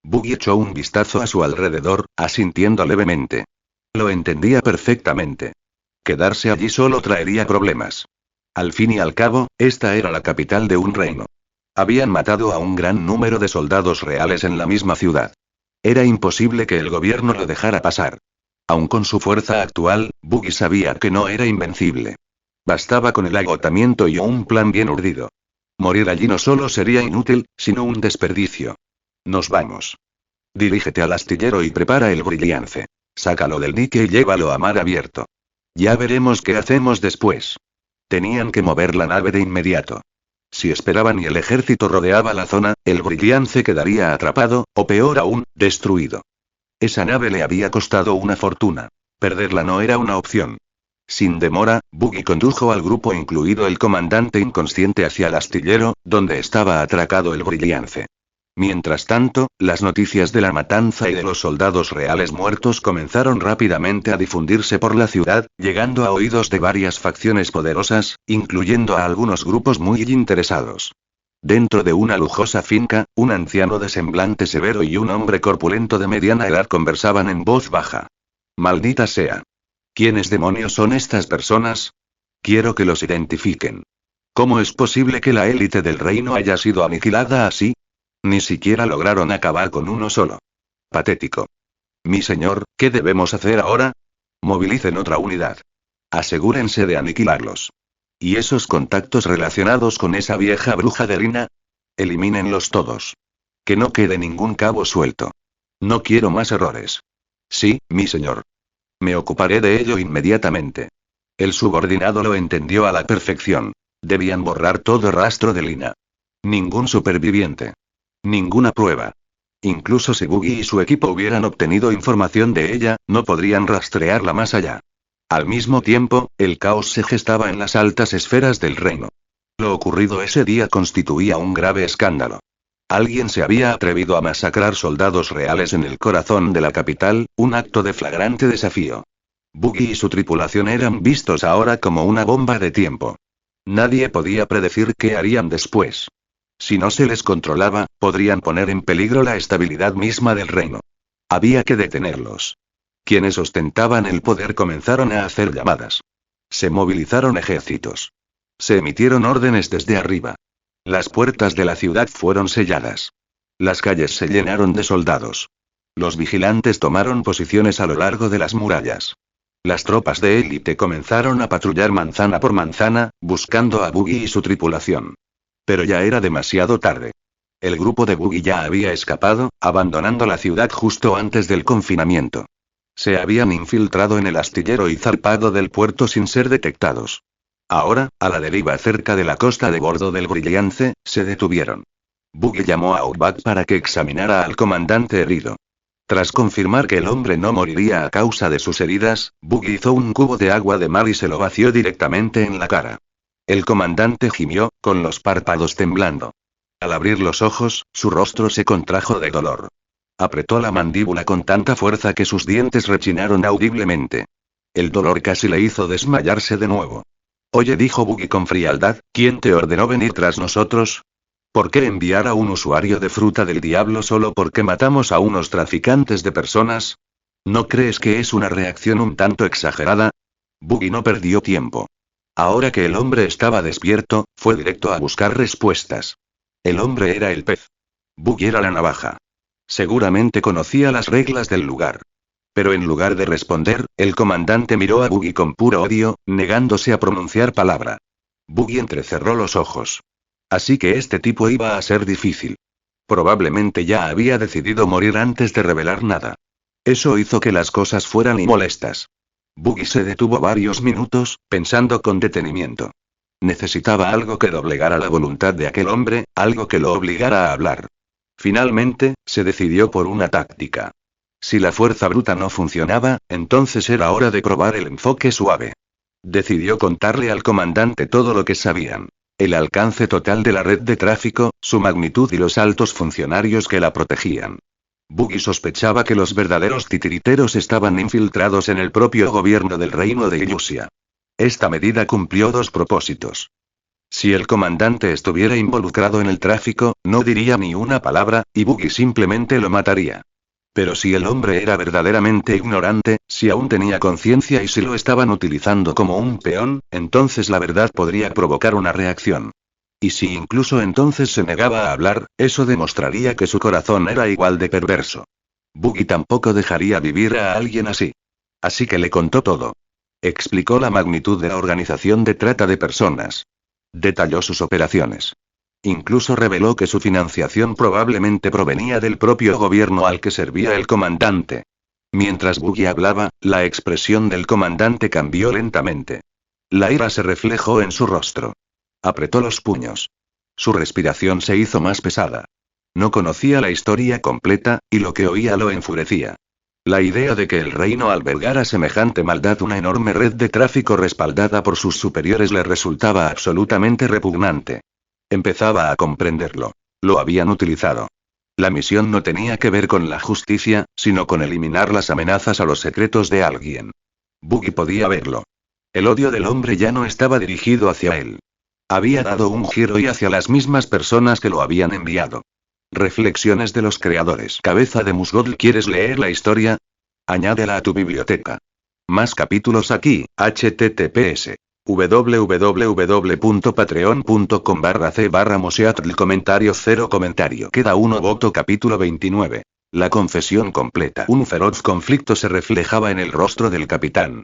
[SPEAKER 1] Buggy echó un vistazo a su alrededor, asintiendo levemente. Lo entendía perfectamente. Quedarse allí solo traería problemas. Al fin y al cabo, esta era la capital de un reino. Habían matado a un gran número de soldados reales en la misma ciudad. Era imposible que el gobierno lo dejara pasar. Aun con su fuerza actual, Buggy sabía que no era invencible. Bastaba con el agotamiento y un plan bien urdido. Morir allí no solo sería inútil, sino un desperdicio. Nos vamos. Dirígete al astillero y prepara el Brilliance. Sácalo del dique y llévalo a mar abierto. Ya veremos qué hacemos después. Tenían que mover la nave de inmediato. Si esperaban y el ejército rodeaba la zona, el Brilliance quedaría atrapado, o peor aún, destruido. Esa nave le había costado una fortuna. Perderla no era una opción. Sin demora, Buggy condujo al grupo, incluido el comandante inconsciente, hacia el astillero, donde estaba atracado el Brilliance. Mientras tanto, las noticias de la matanza y de los soldados reales muertos comenzaron rápidamente a difundirse por la ciudad, llegando a oídos de varias facciones poderosas, incluyendo a algunos grupos muy interesados. Dentro de una lujosa finca, un anciano de semblante severo y un hombre corpulento de mediana edad conversaban en voz baja. Maldita sea. ¿Quiénes demonios son estas personas? Quiero que los identifiquen. ¿Cómo es posible que la élite del reino haya sido aniquilada así? Ni siquiera lograron acabar con uno solo. Patético. Mi señor, ¿qué debemos hacer ahora? Movilicen otra unidad. Asegúrense de aniquilarlos. ¿Y esos contactos relacionados con esa vieja bruja de Rina? Elimínenlos todos. Que no quede ningún cabo suelto. No quiero más errores. Sí, mi señor. Me ocuparé de ello inmediatamente. El subordinado lo entendió a la perfección. Debían borrar todo rastro de Lina. Ningún superviviente. Ninguna prueba. Incluso si Buggy y su equipo hubieran obtenido información de ella, no podrían rastrearla más allá. Al mismo tiempo, el caos se gestaba en las altas esferas del reino. Lo ocurrido ese día constituía un grave escándalo. Alguien se había atrevido a masacrar soldados reales en el corazón de la capital, un acto de flagrante desafío. Buggy y su tripulación eran vistos ahora como una bomba de tiempo. Nadie podía predecir qué harían después. Si no se les controlaba, podrían poner en peligro la estabilidad misma del reino. Había que detenerlos. Quienes ostentaban el poder comenzaron a hacer llamadas. Se movilizaron ejércitos. Se emitieron órdenes desde arriba. Las puertas de la ciudad fueron selladas. Las calles se llenaron de soldados. Los vigilantes tomaron posiciones a lo largo de las murallas. Las tropas de élite comenzaron a patrullar manzana por manzana, buscando a Buggy y su tripulación. Pero ya era demasiado tarde. El grupo de Buggy ya había escapado, abandonando la ciudad justo antes del confinamiento. Se habían infiltrado en el astillero y zarpado del puerto sin ser detectados. Ahora, a la deriva cerca de la costa de bordo del Brilliance, se detuvieron. Buggy llamó a Outback para que examinara al comandante herido. Tras confirmar que el hombre no moriría a causa de sus heridas, Buggy hizo un cubo de agua de mar y se lo vació directamente en la cara. El comandante gimió, con los párpados temblando. Al abrir los ojos, su rostro se contrajo de dolor. Apretó la mandíbula con tanta fuerza que sus dientes rechinaron audiblemente. El dolor casi le hizo desmayarse de nuevo. Oye, dijo Buggy con frialdad, ¿quién te ordenó venir tras nosotros? ¿Por qué enviar a un usuario de fruta del diablo solo porque matamos a unos traficantes de personas? ¿No crees que es una reacción un tanto exagerada? Buggy no perdió tiempo. Ahora que el hombre estaba despierto, fue directo a buscar respuestas. El hombre era el pez. Buggy era la navaja. Seguramente conocía las reglas del lugar. Pero en lugar de responder, el comandante miró a Buggy con puro odio, negándose a pronunciar palabra. Buggy entrecerró los ojos. Así que este tipo iba a ser difícil. Probablemente ya había decidido morir antes de revelar nada. Eso hizo que las cosas fueran molestas. Buggy se detuvo varios minutos, pensando con detenimiento. Necesitaba algo que doblegara la voluntad de aquel hombre, algo que lo obligara a hablar. Finalmente, se decidió por una táctica. Si la fuerza bruta no funcionaba, entonces era hora de probar el enfoque suave. Decidió contarle al comandante todo lo que sabían. El alcance total de la red de tráfico, su magnitud y los altos funcionarios que la protegían. Buggy sospechaba que los verdaderos titiriteros estaban infiltrados en el propio gobierno del reino de Illusia. Esta medida cumplió dos propósitos. Si el comandante estuviera involucrado en el tráfico, no diría ni una palabra, y Buggy simplemente lo mataría. Pero si el hombre era verdaderamente ignorante, si aún tenía conciencia y si lo estaban utilizando como un peón, entonces la verdad podría provocar una reacción. Y si incluso entonces se negaba a hablar, eso demostraría que su corazón era igual de perverso. Buggy tampoco dejaría vivir a alguien así. Así que le contó todo. Explicó la magnitud de la organización de trata de personas. Detalló sus operaciones. Incluso reveló que su financiación probablemente provenía del propio gobierno al que servía el comandante. Mientras Buggy hablaba, la expresión del comandante cambió lentamente. La ira se reflejó en su rostro. Apretó los puños. Su respiración se hizo más pesada. No conocía la historia completa, y lo que oía lo enfurecía. La idea de que el reino albergara semejante maldad, una enorme red de tráfico respaldada por sus superiores, le resultaba absolutamente repugnante. Empezaba a comprenderlo. Lo habían utilizado. La misión no tenía que ver con la justicia, sino con eliminar las amenazas a los secretos de alguien. Buggy podía verlo. El odio del hombre ya no estaba dirigido hacia él. Había dado un giro y hacia las mismas personas que lo habían enviado. Reflexiones de los creadores. Cabeza de Musgold. ¿Quieres leer la historia? Añádela a tu biblioteca. Más capítulos aquí. https www.patreon.com/c/moseatl. Comentario 0 comentario. Queda uno voto. Capítulo 29. La confesión completa. Un feroz conflicto se reflejaba en el rostro del capitán.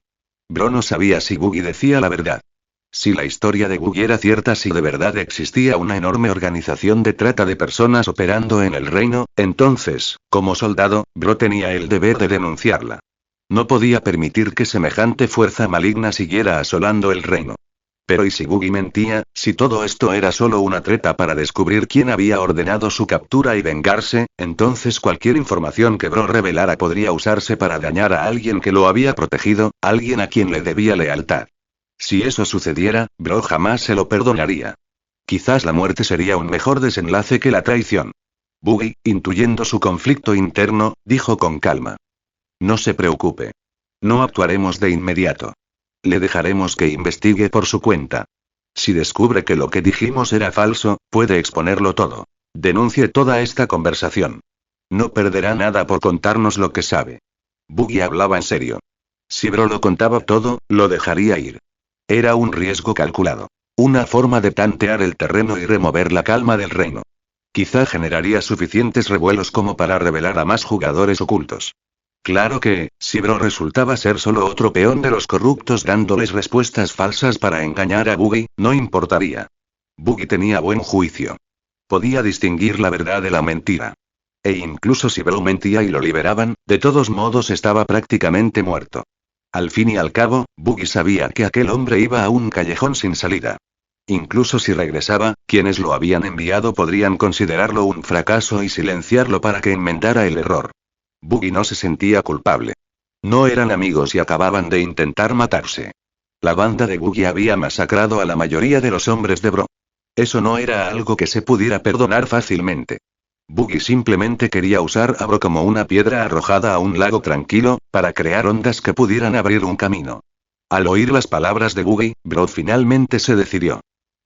[SPEAKER 1] Bro no sabía si Buggy decía la verdad. Si la historia de Buggy era cierta, si de verdad existía una enorme organización de trata de personas operando en el reino, entonces, como soldado, Bro tenía el deber de denunciarla. No podía permitir que semejante fuerza maligna siguiera asolando el reino. Pero ¿y si Buggy mentía? Si todo esto era solo una treta para descubrir quién había ordenado su captura y vengarse, entonces cualquier información que Bro revelara podría usarse para dañar a alguien que lo había protegido, alguien a quien le debía lealtad. Si eso sucediera, Bro jamás se lo perdonaría. Quizás la muerte sería un mejor desenlace que la traición. Buggy, intuyendo su conflicto interno, dijo con calma. No se preocupe. No actuaremos de inmediato. Le dejaremos que investigue por su cuenta. Si descubre que lo que dijimos era falso, puede exponerlo todo. Denuncie toda esta conversación. No perderá nada por contarnos lo que sabe. Buggy hablaba en serio. Si Bro lo contaba todo, lo dejaría ir. Era un riesgo calculado. Una forma de tantear el terreno y remover la calma del reino. Quizá generaría suficientes revuelos como para revelar a más jugadores ocultos. Claro que, si Bro resultaba ser solo otro peón de los corruptos dándoles respuestas falsas para engañar a Buggy, no importaría. Buggy tenía buen juicio. Podía distinguir la verdad de la mentira. E incluso si Bro mentía y lo liberaban, de todos modos estaba prácticamente muerto. Al fin y al cabo, Buggy sabía que aquel hombre iba a un callejón sin salida. Incluso si regresaba, quienes lo habían enviado podrían considerarlo un fracaso y silenciarlo para que enmendara el error. Buggy no se sentía culpable. No eran amigos y acababan de intentar matarse. La banda de Buggy había masacrado a la mayoría de los hombres de Bro. Eso no era algo que se pudiera perdonar fácilmente. Buggy simplemente quería usar a Bro como una piedra arrojada a un lago tranquilo, para crear ondas que pudieran abrir un camino. Al oír las palabras de Buggy, Bro finalmente se decidió.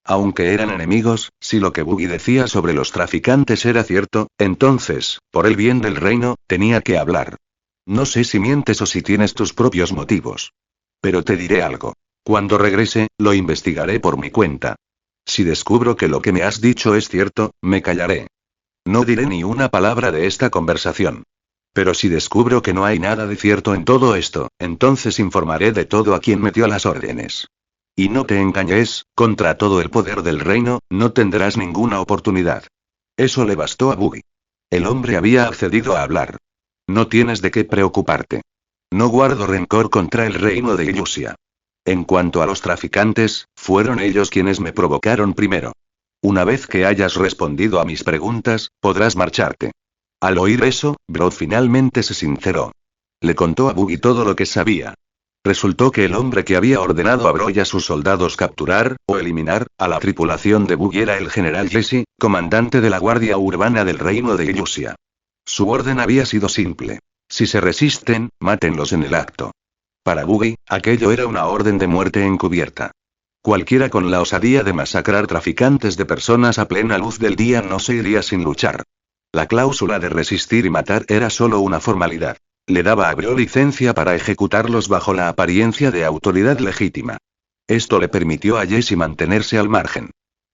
[SPEAKER 1] Aunque eran enemigos, si lo que Buggy decía sobre los traficantes era cierto, entonces, por el bien del reino, tenía que hablar. No sé si mientes o si tienes tus propios motivos. Pero te diré algo. Cuando regrese, lo investigaré por mi cuenta. Si descubro que lo que me has dicho es cierto, me callaré. No diré ni una palabra de esta conversación. Pero si descubro que no hay nada de cierto en todo esto, entonces informaré de todo a quien me dio las órdenes. Y no te engañes, contra todo el poder del reino, no tendrás ninguna oportunidad. Eso le bastó a Buggy. El hombre había accedido a hablar. No tienes de qué preocuparte. No guardo rencor contra el reino de Illusia. En cuanto a los traficantes, fueron ellos quienes me provocaron primero. Una vez que hayas respondido a mis preguntas, podrás marcharte. Al oír eso, Bro finalmente se sinceró. Le contó a Buggy todo lo que sabía. Resultó que el hombre que había ordenado a Bro y a sus soldados capturar, o eliminar, a la tripulación de Buggy era el general Jesse, comandante de la Guardia Urbana del Reino de Illusia. Su orden había sido simple. Si se resisten, mátenlos en el acto. Para Buggy, aquello era una orden de muerte encubierta. Cualquiera con la osadía de masacrar traficantes de personas a plena luz del día no se iría sin luchar. La cláusula de resistir y matar era solo una formalidad. Le daba a Bro licencia para ejecutarlos bajo la apariencia de autoridad legítima. Esto le permitió a Jesse mantenerse al margen.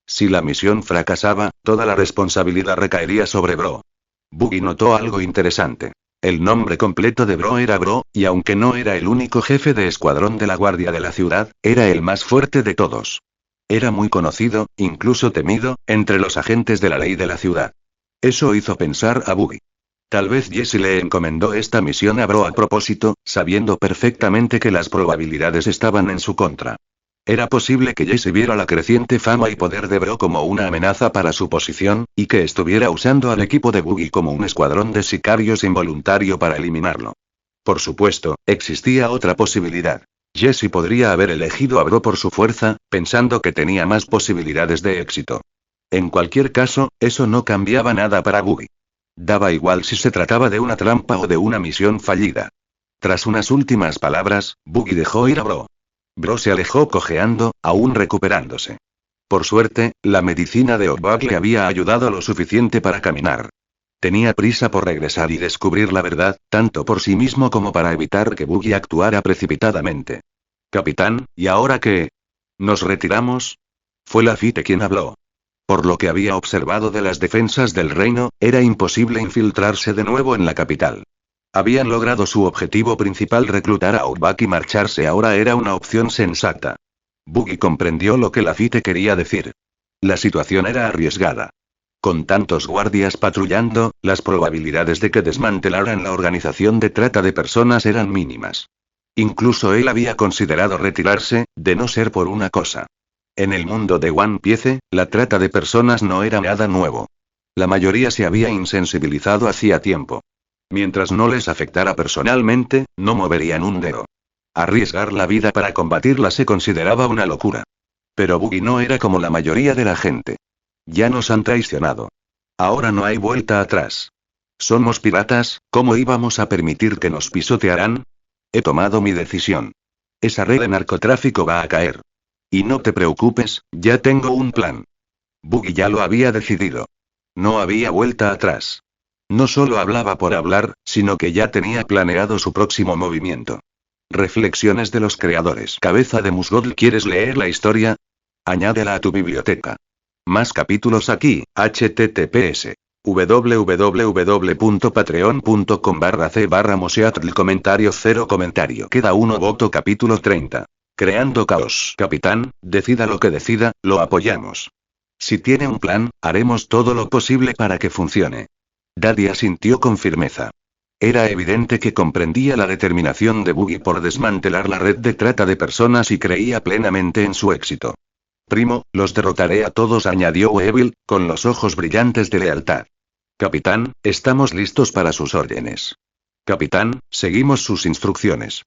[SPEAKER 1] Si la misión fracasaba, toda la responsabilidad recaería sobre Bro. Buggy notó algo interesante. El nombre completo de Bro era Bro, y aunque no era el único jefe de escuadrón de la guardia de la ciudad, era el más fuerte de todos. Era muy conocido, incluso temido, entre los agentes de la ley de la ciudad. Eso hizo pensar a Buggy. Tal vez Jesse le encomendó esta misión a Bro a propósito, sabiendo perfectamente que las probabilidades estaban en su contra. Era posible que Jesse viera la creciente fama y poder de Bro como una amenaza para su posición, y que estuviera usando al equipo de Buggy como un escuadrón de sicarios involuntario para eliminarlo. Por supuesto, existía otra posibilidad. Jesse podría haber elegido a Bro por su fuerza, pensando que tenía más posibilidades de éxito. En cualquier caso, eso no cambiaba nada para Buggy. Daba igual si se trataba de una trampa o de una misión fallida. Tras unas últimas palabras, Buggy dejó ir a Bro. Bro se alejó cojeando, aún recuperándose. Por suerte, la medicina de Obak le había ayudado lo suficiente para caminar. Tenía prisa por regresar y descubrir la verdad, tanto por sí mismo como para evitar que Buggy actuara precipitadamente. Capitán, ¿y ahora qué? ¿Nos retiramos? Fue Lafitte quien habló. Por lo que había observado de las defensas del reino, era imposible infiltrarse de nuevo en la capital. Habían logrado su objetivo principal, reclutar a Outback, y marcharse ahora era una opción sensata. Buggy comprendió lo que Lafitte quería decir. La situación era arriesgada. Con tantos guardias patrullando, las probabilidades de que desmantelaran la organización de trata de personas eran mínimas. Incluso él había considerado retirarse, de no ser por una cosa. En el mundo de One Piece, la trata de personas no era nada nuevo. La mayoría se había insensibilizado hacía tiempo. Mientras no les afectara personalmente, no moverían un dedo. Arriesgar la vida para combatirla se consideraba una locura. Pero Buggy no era como la mayoría de la gente. Ya nos han traicionado. Ahora no hay vuelta atrás. Somos piratas, ¿cómo íbamos a permitir que nos pisotearan? He tomado mi decisión. Esa red de narcotráfico va a caer. Y no te preocupes, ya tengo un plan. Buggy ya lo había decidido. No había vuelta atrás. No solo hablaba por hablar, sino que ya tenía planeado su próximo movimiento. Reflexiones de los creadores. Cabeza de musgol, ¿quieres leer la historia? Añádela a tu biblioteca. Más capítulos aquí, https www.patreon.com/c/moseatl. Comentario 0 comentario. Queda uno voto. Capítulo 30. Creando caos. Capitán, decida lo que decida, lo apoyamos. Si tiene un plan, haremos todo lo posible para que funcione. Daddy asintió con firmeza. Era evidente que comprendía la determinación de Buggy por desmantelar la red de trata de personas y creía plenamente en su éxito. Primo, los derrotaré a todos, añadió Weevil, con los ojos brillantes de lealtad. Capitán, estamos listos para sus órdenes. Capitán, seguimos sus instrucciones.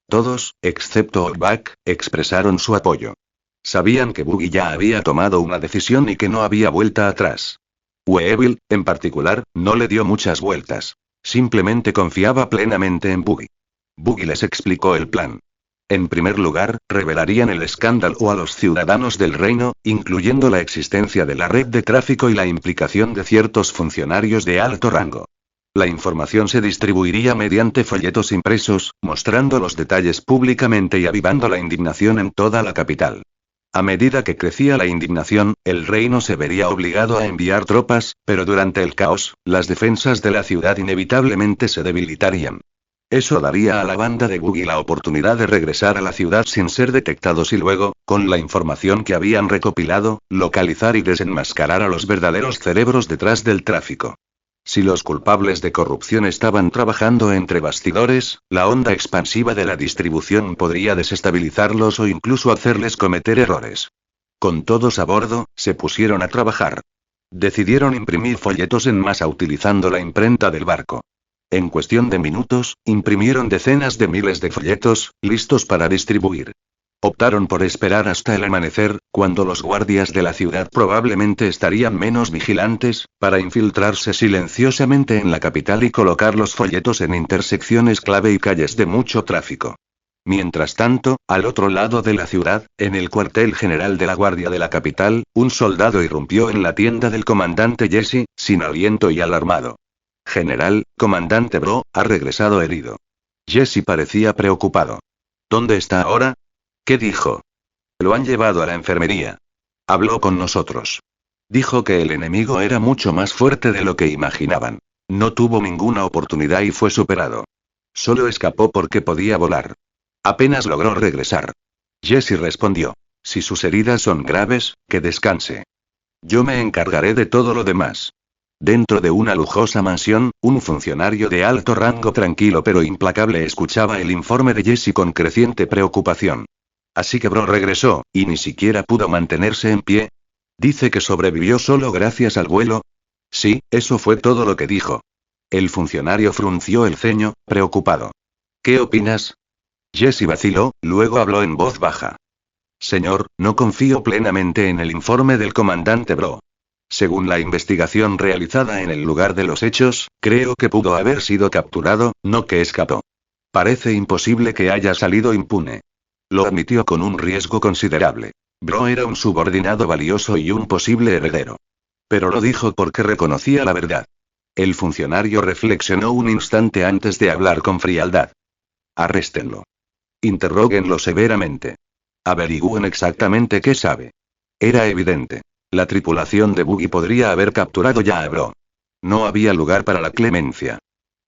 [SPEAKER 1] Todos, excepto Outback, expresaron su apoyo. Sabían que Buggy ya había tomado una decisión y que no había vuelta atrás. Weevil, en particular, no le dio muchas vueltas. Simplemente confiaba plenamente en Buggy. Buggy les explicó el plan. En primer lugar, revelarían el escándalo a los ciudadanos del reino, incluyendo la existencia de la red de tráfico y la implicación de ciertos funcionarios de alto rango. La información se distribuiría mediante folletos impresos, mostrando los detalles públicamente y avivando la indignación en toda la capital. A medida que crecía la indignación, el reino se vería obligado a enviar tropas, pero durante el caos, las defensas de la ciudad inevitablemente se debilitarían. Eso daría a la banda de Buggy la oportunidad de regresar a la ciudad sin ser detectados y luego, con la información que habían recopilado, localizar y desenmascarar a los verdaderos cerebros detrás del tráfico. Si los culpables de corrupción estaban trabajando entre bastidores, la onda expansiva de la distribución podría desestabilizarlos o incluso hacerles cometer errores. Con todos a bordo, se pusieron a trabajar. Decidieron imprimir folletos en masa utilizando la imprenta del barco. En cuestión de minutos, imprimieron decenas de miles de folletos, listos para distribuir. Optaron por esperar hasta el amanecer, cuando los guardias de la ciudad probablemente estarían menos vigilantes, para infiltrarse silenciosamente en la capital y colocar los folletos en intersecciones clave y calles de mucho tráfico. Mientras tanto, al otro lado de la ciudad, en el cuartel general de la guardia de la capital, un soldado irrumpió en la tienda del comandante Jesse, sin aliento y alarmado. General, comandante Bro, ha regresado herido. Jesse parecía preocupado. ¿Dónde está ahora? ¿Qué dijo? Lo han llevado a la enfermería. Habló con nosotros. Dijo que el enemigo era mucho más fuerte de lo que imaginaban. No tuvo ninguna oportunidad y fue superado. Solo escapó porque podía volar. Apenas logró regresar. Jesse respondió. Si sus heridas son graves, que descanse. Yo me encargaré de todo lo demás. Dentro de una lujosa mansión, un funcionario de alto rango tranquilo pero implacable escuchaba el informe de Jesse con creciente preocupación. Así que Bro regresó, y ni siquiera pudo mantenerse en pie. ¿Dice que sobrevivió solo gracias al vuelo? Sí, eso fue todo lo que dijo. El funcionario frunció el ceño, preocupado. ¿Qué opinas? Jesse vaciló, luego habló en voz baja. Señor, no confío plenamente en el informe del comandante Bro. Según la investigación realizada en el lugar de los hechos, creo que pudo haber sido capturado, no que escapó. Parece imposible que haya salido impune. Lo admitió con un riesgo considerable. Bro era un subordinado valioso y un posible heredero. Pero lo dijo porque reconocía la verdad. El funcionario reflexionó un instante antes de hablar con frialdad. Arréstenlo. Interróguenlo severamente. Averigüen exactamente qué sabe. Era evidente. La tripulación de Buggy podría haber capturado ya a Bro. No había lugar para la clemencia.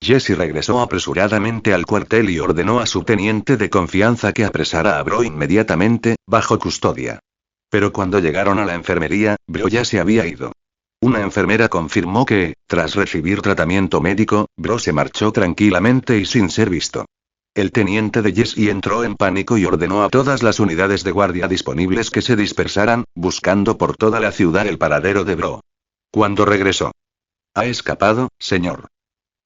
[SPEAKER 1] Jesse regresó apresuradamente al cuartel y ordenó a su teniente de confianza que apresara a Bro inmediatamente, bajo custodia. Pero cuando llegaron a la enfermería, Bro ya se había ido. Una enfermera confirmó que, tras recibir tratamiento médico, Bro se marchó tranquilamente y sin ser visto. El teniente de Jesse entró en pánico y ordenó a todas las unidades de guardia disponibles que se dispersaran, buscando por toda la ciudad el paradero de Bro. Cuando regresó. ¿Ha escapado, señor?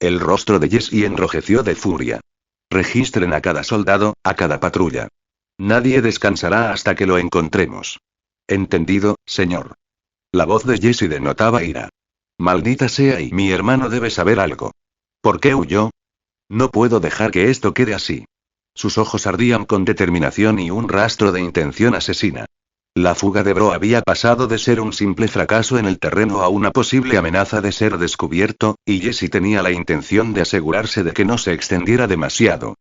[SPEAKER 1] El rostro de Jesse enrojeció de furia. Registren a cada soldado, a cada patrulla. Nadie descansará hasta que lo encontremos. Entendido, señor. La voz de Jesse denotaba ira. Maldita sea, y mi hermano debe saber algo. ¿Por qué huyó? No puedo dejar que esto quede así. Sus ojos ardían con determinación y un rastro de intención asesina. La fuga de Bro había pasado de ser un simple fracaso en el terreno a una posible amenaza de ser descubierto, y Jesse tenía la intención de asegurarse de que no se extendiera demasiado.